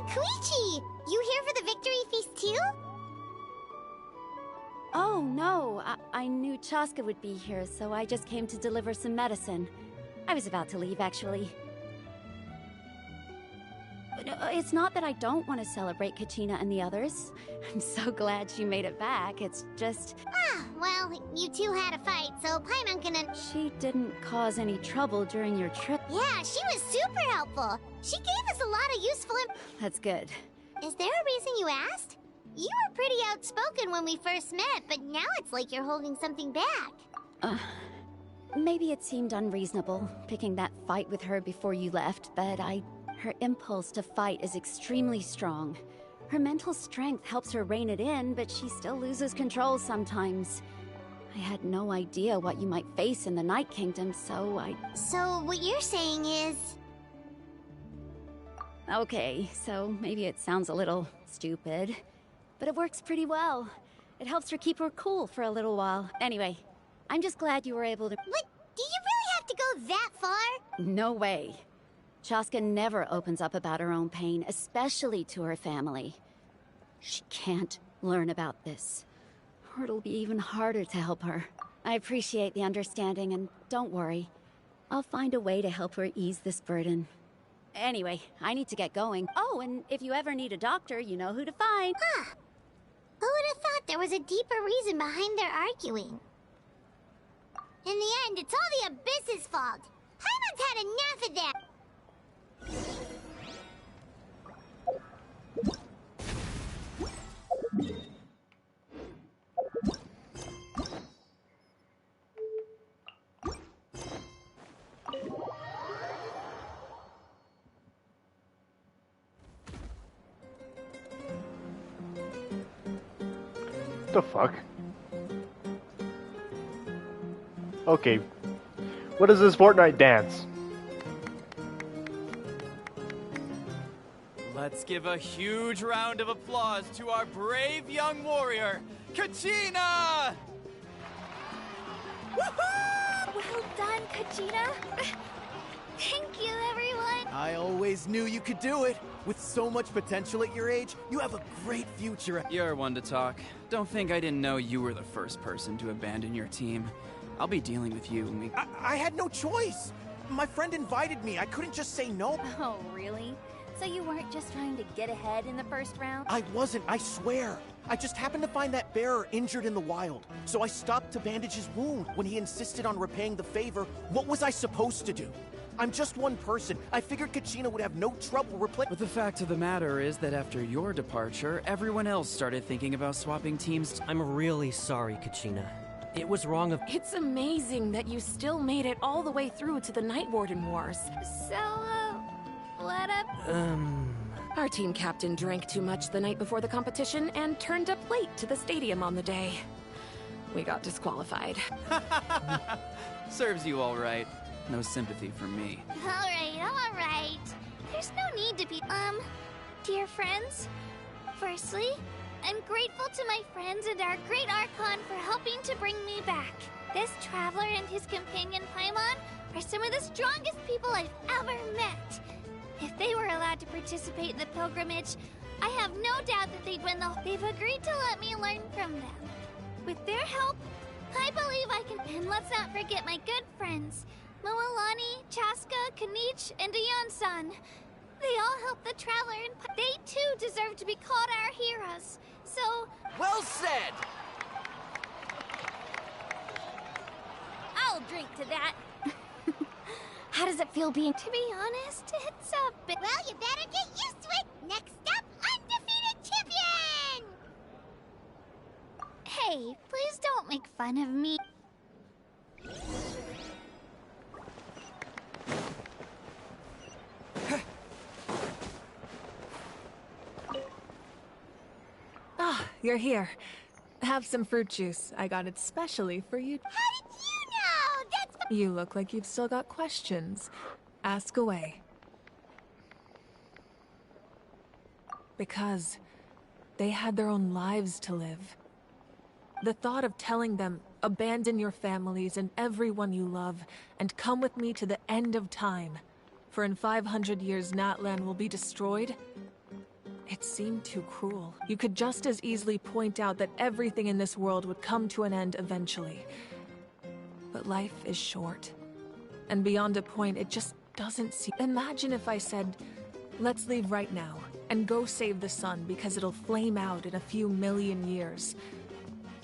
B: Koichi! You here for the victory feast too?
L: Oh, no. I knew Chaska would be here, so I just came to deliver some medicine. I was about to leave, actually. It's not that I don't want to celebrate Kachina and the others. I'm so glad she made it back. It's just...
B: Well, you two had a fight, so Paimon can...
L: She didn't cause any trouble during your trip.
B: Yeah, she was super helpful. She gave us a lot of useful
L: That's good.
B: Is there a reason you asked? You were pretty outspoken when we first met, but now it's like you're holding something back.
L: Maybe it seemed unreasonable, picking that fight with her before you left, but her impulse to fight is extremely strong. Her mental strength helps her rein it in, but she still loses control sometimes. I had no idea what you might face in the Night Kingdom, so
B: So, what you're saying is...
L: Okay, so maybe it sounds a little stupid, but it works pretty well. It helps her keep her cool for a little while. Anyway, I'm just glad you were able to...
B: But do you really have to go that far?
L: No way. Chaska never opens up about her own pain, especially to her family. She can't learn about this, or it'll be even harder to help her. I appreciate the understanding, and don't worry. I'll find a way to help her ease this burden. Anyway, I need to get going. Oh, and if you ever need a doctor, you know who to find.
B: Huh. Who would have thought there was a deeper reason behind their arguing? In the end, it's all the Abyss's fault. Paimon's had enough of that.
A: The fuck? Okay. What is this Fortnite dance?
Q: Let's give a huge round of applause to our brave young warrior, Kachina!
B: Woohoo! Well done, Kachina. Thank you, everyone.
R: I always knew you could do it. With so much potential at your age, you have a great future.
Q: You're one to talk. Don't think I didn't know you were the first person to abandon your team. I'll be dealing with you when we...
R: I had no choice. My friend invited me. I couldn't just say no.
B: Oh, really? So you weren't just trying to get ahead in the first round?
R: I wasn't, I swear. I just happened to find that bearer injured in the wild. So I stopped to bandage his wound. When he insisted on repaying the favor, what was I supposed to do? I'm just one person. I figured Kachina would have no trouble replacing.
S: But the fact of the matter is that after your departure, everyone else started thinking about swapping teams.
T: I'm really sorry, Kachina. It was wrong of—
E: It's amazing that you still made it all the way through to the Night Warden Wars.
B: So, what up?
E: Our team captain drank too much the night before the competition and turned up late to the stadium on the day. We got disqualified.
S: Serves you all right. No sympathy from me.
B: Alright. There's no need to be, dear friends. Firstly, I'm grateful to my friends and our great Archon for helping to bring me back. This traveler and his companion Paimon are some of the strongest people I've ever met. If they were allowed to participate in the pilgrimage, I have no doubt that they'd win the— They've agreed to let me learn from them. With their help, I believe I can— And let's not forget my good friends, Moalani, Chaska, Kanich, and Ayan-san. They all helped the traveler and they too deserve to be called our heroes. So—
R: Well said!
B: I'll drink to that.
F: How does it feel being—
B: To be honest, it's a bit—
U: Well, you better get used to it! Next up, undefeated champion!
B: Hey, please don't make fun of me.
E: Ah, you're here. Have some fruit juice. I got it specially for you.
U: How did you know? That's—
E: You look like you've still got questions. Ask away. Because they had their own lives to live. The thought of telling them, abandon your families and everyone you love, and come with me to the end of time, for in 500 years Natlan will be destroyed, it seemed too cruel. You could just as easily point out that everything in this world would come to an end eventually. But life is short. And beyond a point, it just doesn't seem— Imagine if I said, let's leave right now, and go save the sun because it'll flame out in a few million years.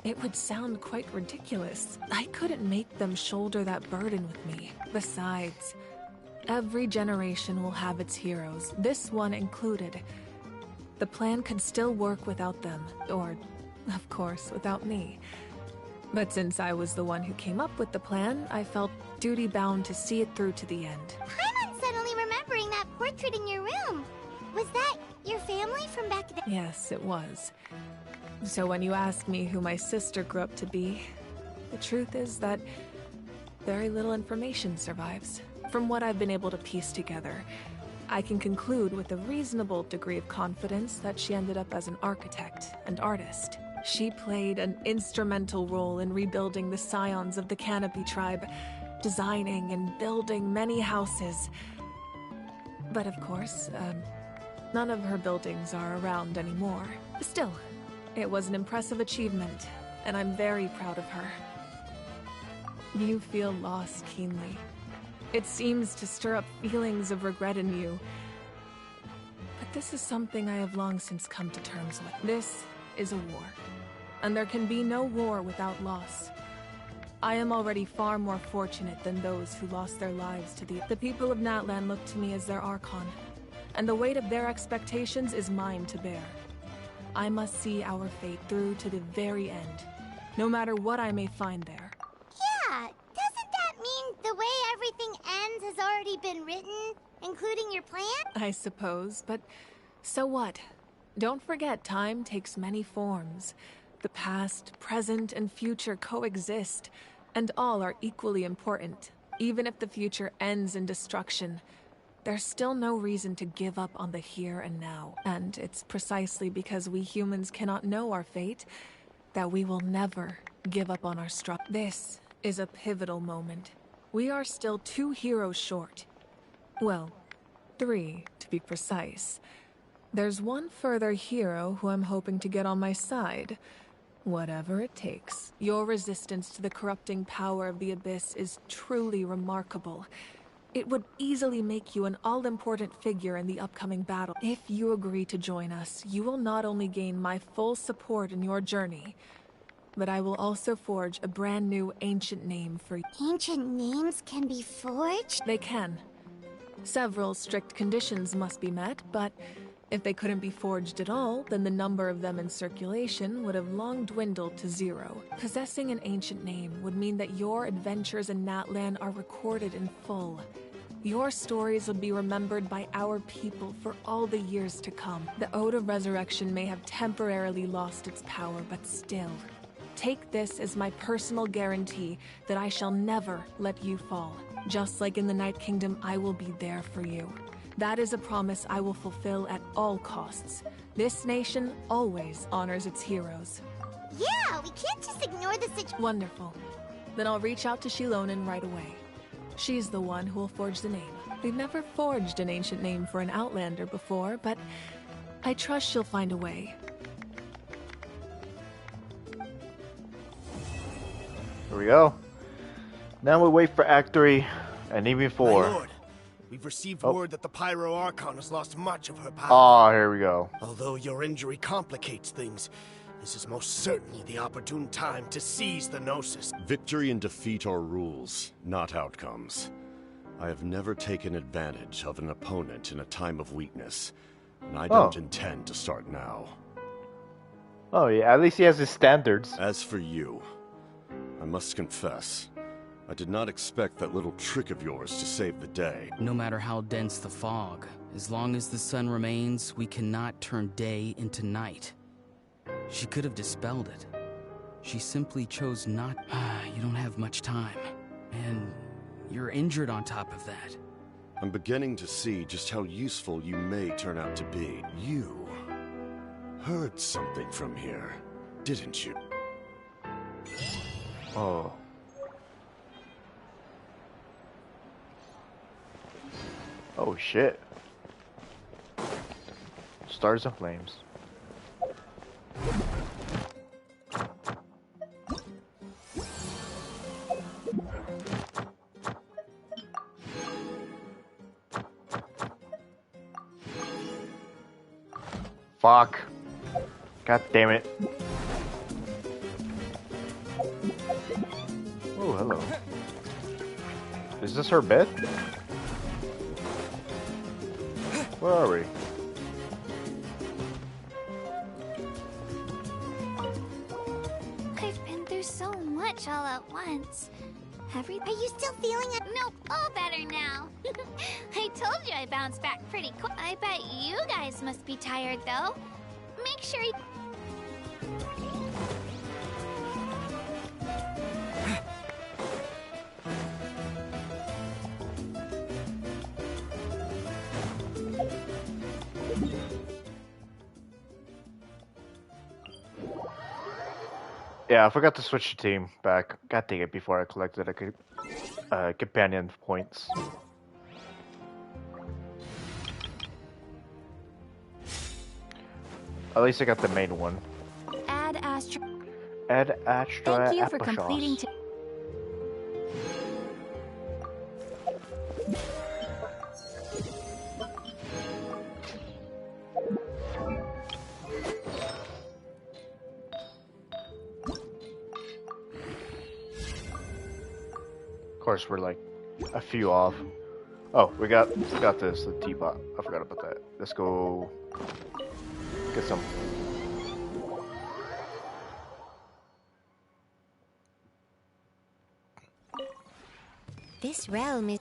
E: It would sound quite ridiculous. I couldn't make them shoulder that burden with me. Besides, every generation will have its heroes, this one included. The plan could still work without them, or, of course, without me. But since I was the one who came up with the plan, I felt duty-bound to see it through to the end.
U: I'm suddenly remembering that portrait in your room. Was that your family from back then?
E: Yes, it was. So when you ask me who my sister grew up to be, the truth is that very little information survives. From what I've been able to piece together, I can conclude with a reasonable degree of confidence that she ended up as an architect and artist. She played an instrumental role in rebuilding the scions of the Canopy tribe, designing and building many houses. But of course, none of her buildings are around anymore. Still, it was an impressive achievement, and I'm very proud of her. You feel loss keenly. It seems to stir up feelings of regret in you. But this is something I have long since come to terms with. This is a war, and there can be no war without loss. I am already far more fortunate than those who lost their lives to the people of Natlan look to me as their Archon, and the weight of their expectations is mine to bear. I must see our fate through to the very end, no matter what I may find there.
U: Yeah, doesn't that mean the way everything ends has already been written, including your plan?
E: I suppose, but so what? Don't forget, time takes many forms. The past, present, and future coexist, and all are equally important. Even if the future ends in destruction, there's still no reason to give up on the here and now. And it's precisely because we humans cannot know our fate that we will never give up on our struggle. This is a pivotal moment. We are still 2 heroes short. Well, 3 to be precise. There's one further hero who I'm hoping to get on my side. Whatever it takes. Your resistance to the corrupting power of the Abyss is truly remarkable. It would easily make you an all-important figure in the upcoming battle. If you agree to join us, you will not only gain my full support in your journey, but I will also forge a brand new ancient name for you.
U: Ancient names can be forged?
E: They can. Several strict conditions must be met, but if they couldn't be forged at all, then the number of them in circulation would have long dwindled to 0. Possessing an ancient name would mean that your adventures in Natlan are recorded in full. Your stories would be remembered by our people for all the years to come. The Ode of Resurrection may have temporarily lost its power, but still. Take this as my personal guarantee that I shall never let you fall. Just like in the Night Kingdom, I will be there for you. That is a promise I will fulfill at all costs. This nation always honors its heroes.
U: Yeah, we can't just ignore the situation.
E: Wonderful. Then I'll reach out to Shilonen right away. She's the one who will forge the name. We've never forged an ancient name for an Outlander before, but I trust she'll find a way.
A: Here we go. Now we wait for Act 3 and even 4.
O: My lord, we've received word that the Pyro Archon has lost much of her power.
A: Oh, here we go.
O: Although your injury complicates things, this is most certainly the opportune time to seize the Gnosis.
I: Victory and defeat are rules, not outcomes. I have never taken advantage of an opponent in a time of weakness, and I don't intend to start now.
A: Oh yeah, at least he has his standards.
I: As for you, I must confess, I did not expect that little trick of yours to save the day.
V: No matter how dense the fog, as long as the sun remains, we cannot turn day into night. She could have dispelled it. She simply chose not. You don't have much time. And you're injured on top of that.
I: I'm beginning to see just how useful you may turn out to be. You heard something from here, didn't you?
A: Oh. Oh shit. Stars and flames. Fuck. God damn it. Oh, hello. Is this her bed? Where are we?
B: I've been through so much all at once. Are you still feeling it? Nope, all better now. I told you I bounced back pretty quick. I bet you guys must be tired though. Make sure you...
A: Yeah, I forgot to switch the team back. God dang it, before I collected a companion points. At least I got the main one.
F: Add Astra.
A: Add Astra.
F: Thank you for completing.
A: Of course, we're like a few off. Oh, we got this, the teapot. I forgot about that. Let's go get some.
U: This realm is...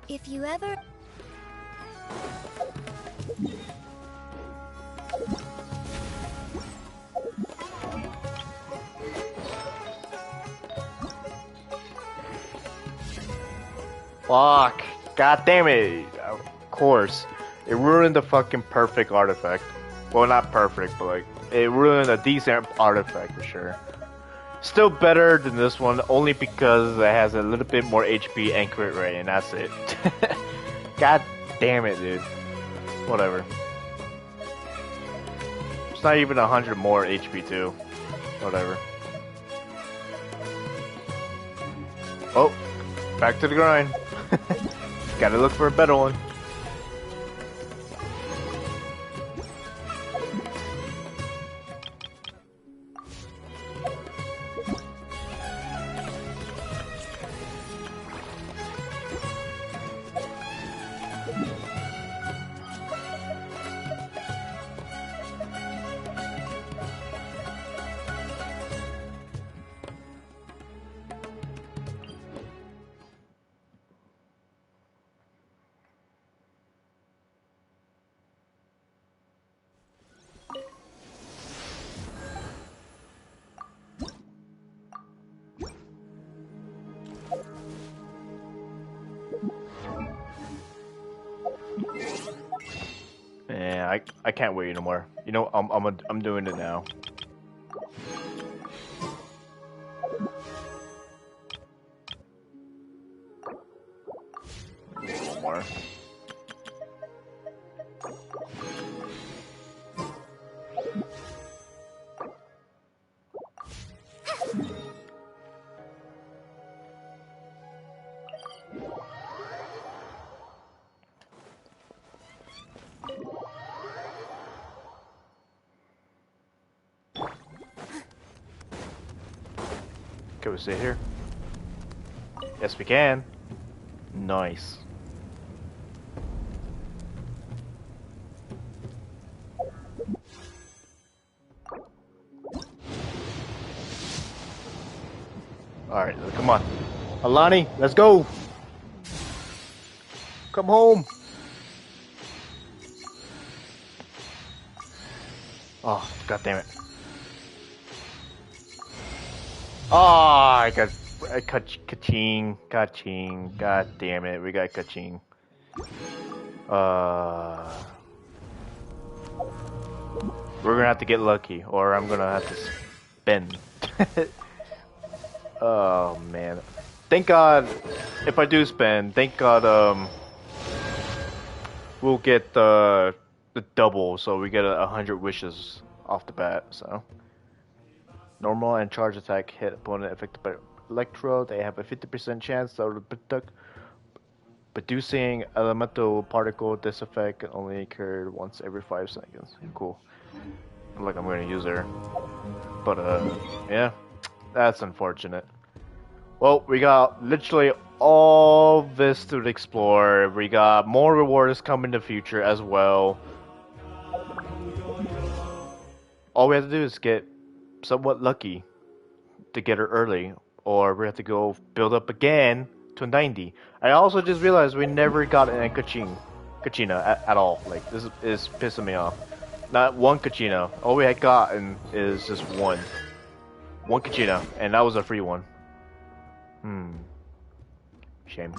U: If you ever...
A: Fuck! God damn it! Of course, it ruined the fucking perfect artifact. Well, not perfect, but like it ruined a decent artifact for sure. Still better than this one, only because it has a little bit more HP and crit rate, and that's it. God damn it, dude. Whatever. It's not even 100 more HP too. Whatever. Back to the grind. Gotta look for a better one. Yeah, I can't wait anymore. You know, I'm doing it now. One more. Can we stay here? Yes, we can. Nice. Alright, come on. Alani, let's go! Come home! Oh, god damn it. Oh, I got Kaching. God damn it, we got Kaching. We're gonna have to get lucky, or I'm gonna have to spend. Oh man. Thank God, if I do spend, thank God, we'll get the double, so we get 100 wishes off the bat, so. Normal and charge attack hit opponent affected by electro. They have a 50% chance of producing elemental particle. This effect only occurred once every 5 seconds. Cool. Like I'm gonna use her. But yeah. That's unfortunate. Well, we got literally all this to explore. We got more rewards coming in the future as well. All we have to do is get somewhat lucky to get her early, or we have to go build up again to 90. I also just realized we never got an Kachina at all. Like, this is pissing me off. Not one Kachina. All we had gotten is just one Kachina, and that was a free one. Shame.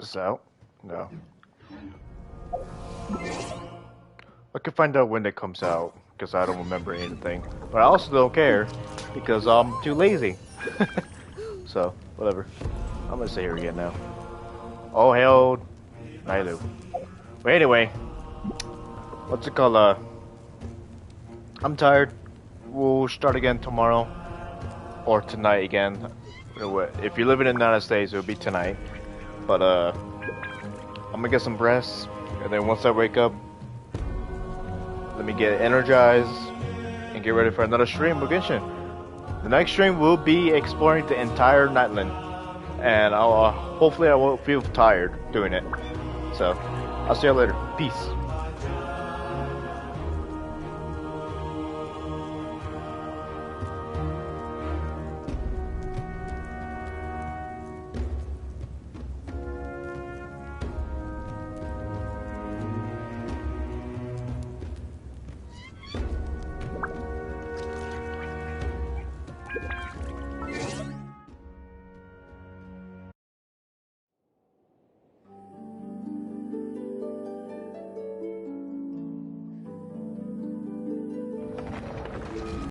A: Is out? No. I can find out when it comes out, because I don't remember anything. But I also don't care, because I'm too lazy. So, whatever. I'm gonna stay here again now. Oh, hell, Nailu. But anyway, what's it called? I'm tired. We'll start again tomorrow, or tonight again. If you live in the United States, it'll be tonight. But I'm gonna get some rest, and then once I wake up, Let me get energized and get ready for another stream with Genshin. The next stream will be exploring the entire Nightland, and I'll hopefully I won't feel tired doing it. So, I'll see you later. Peace.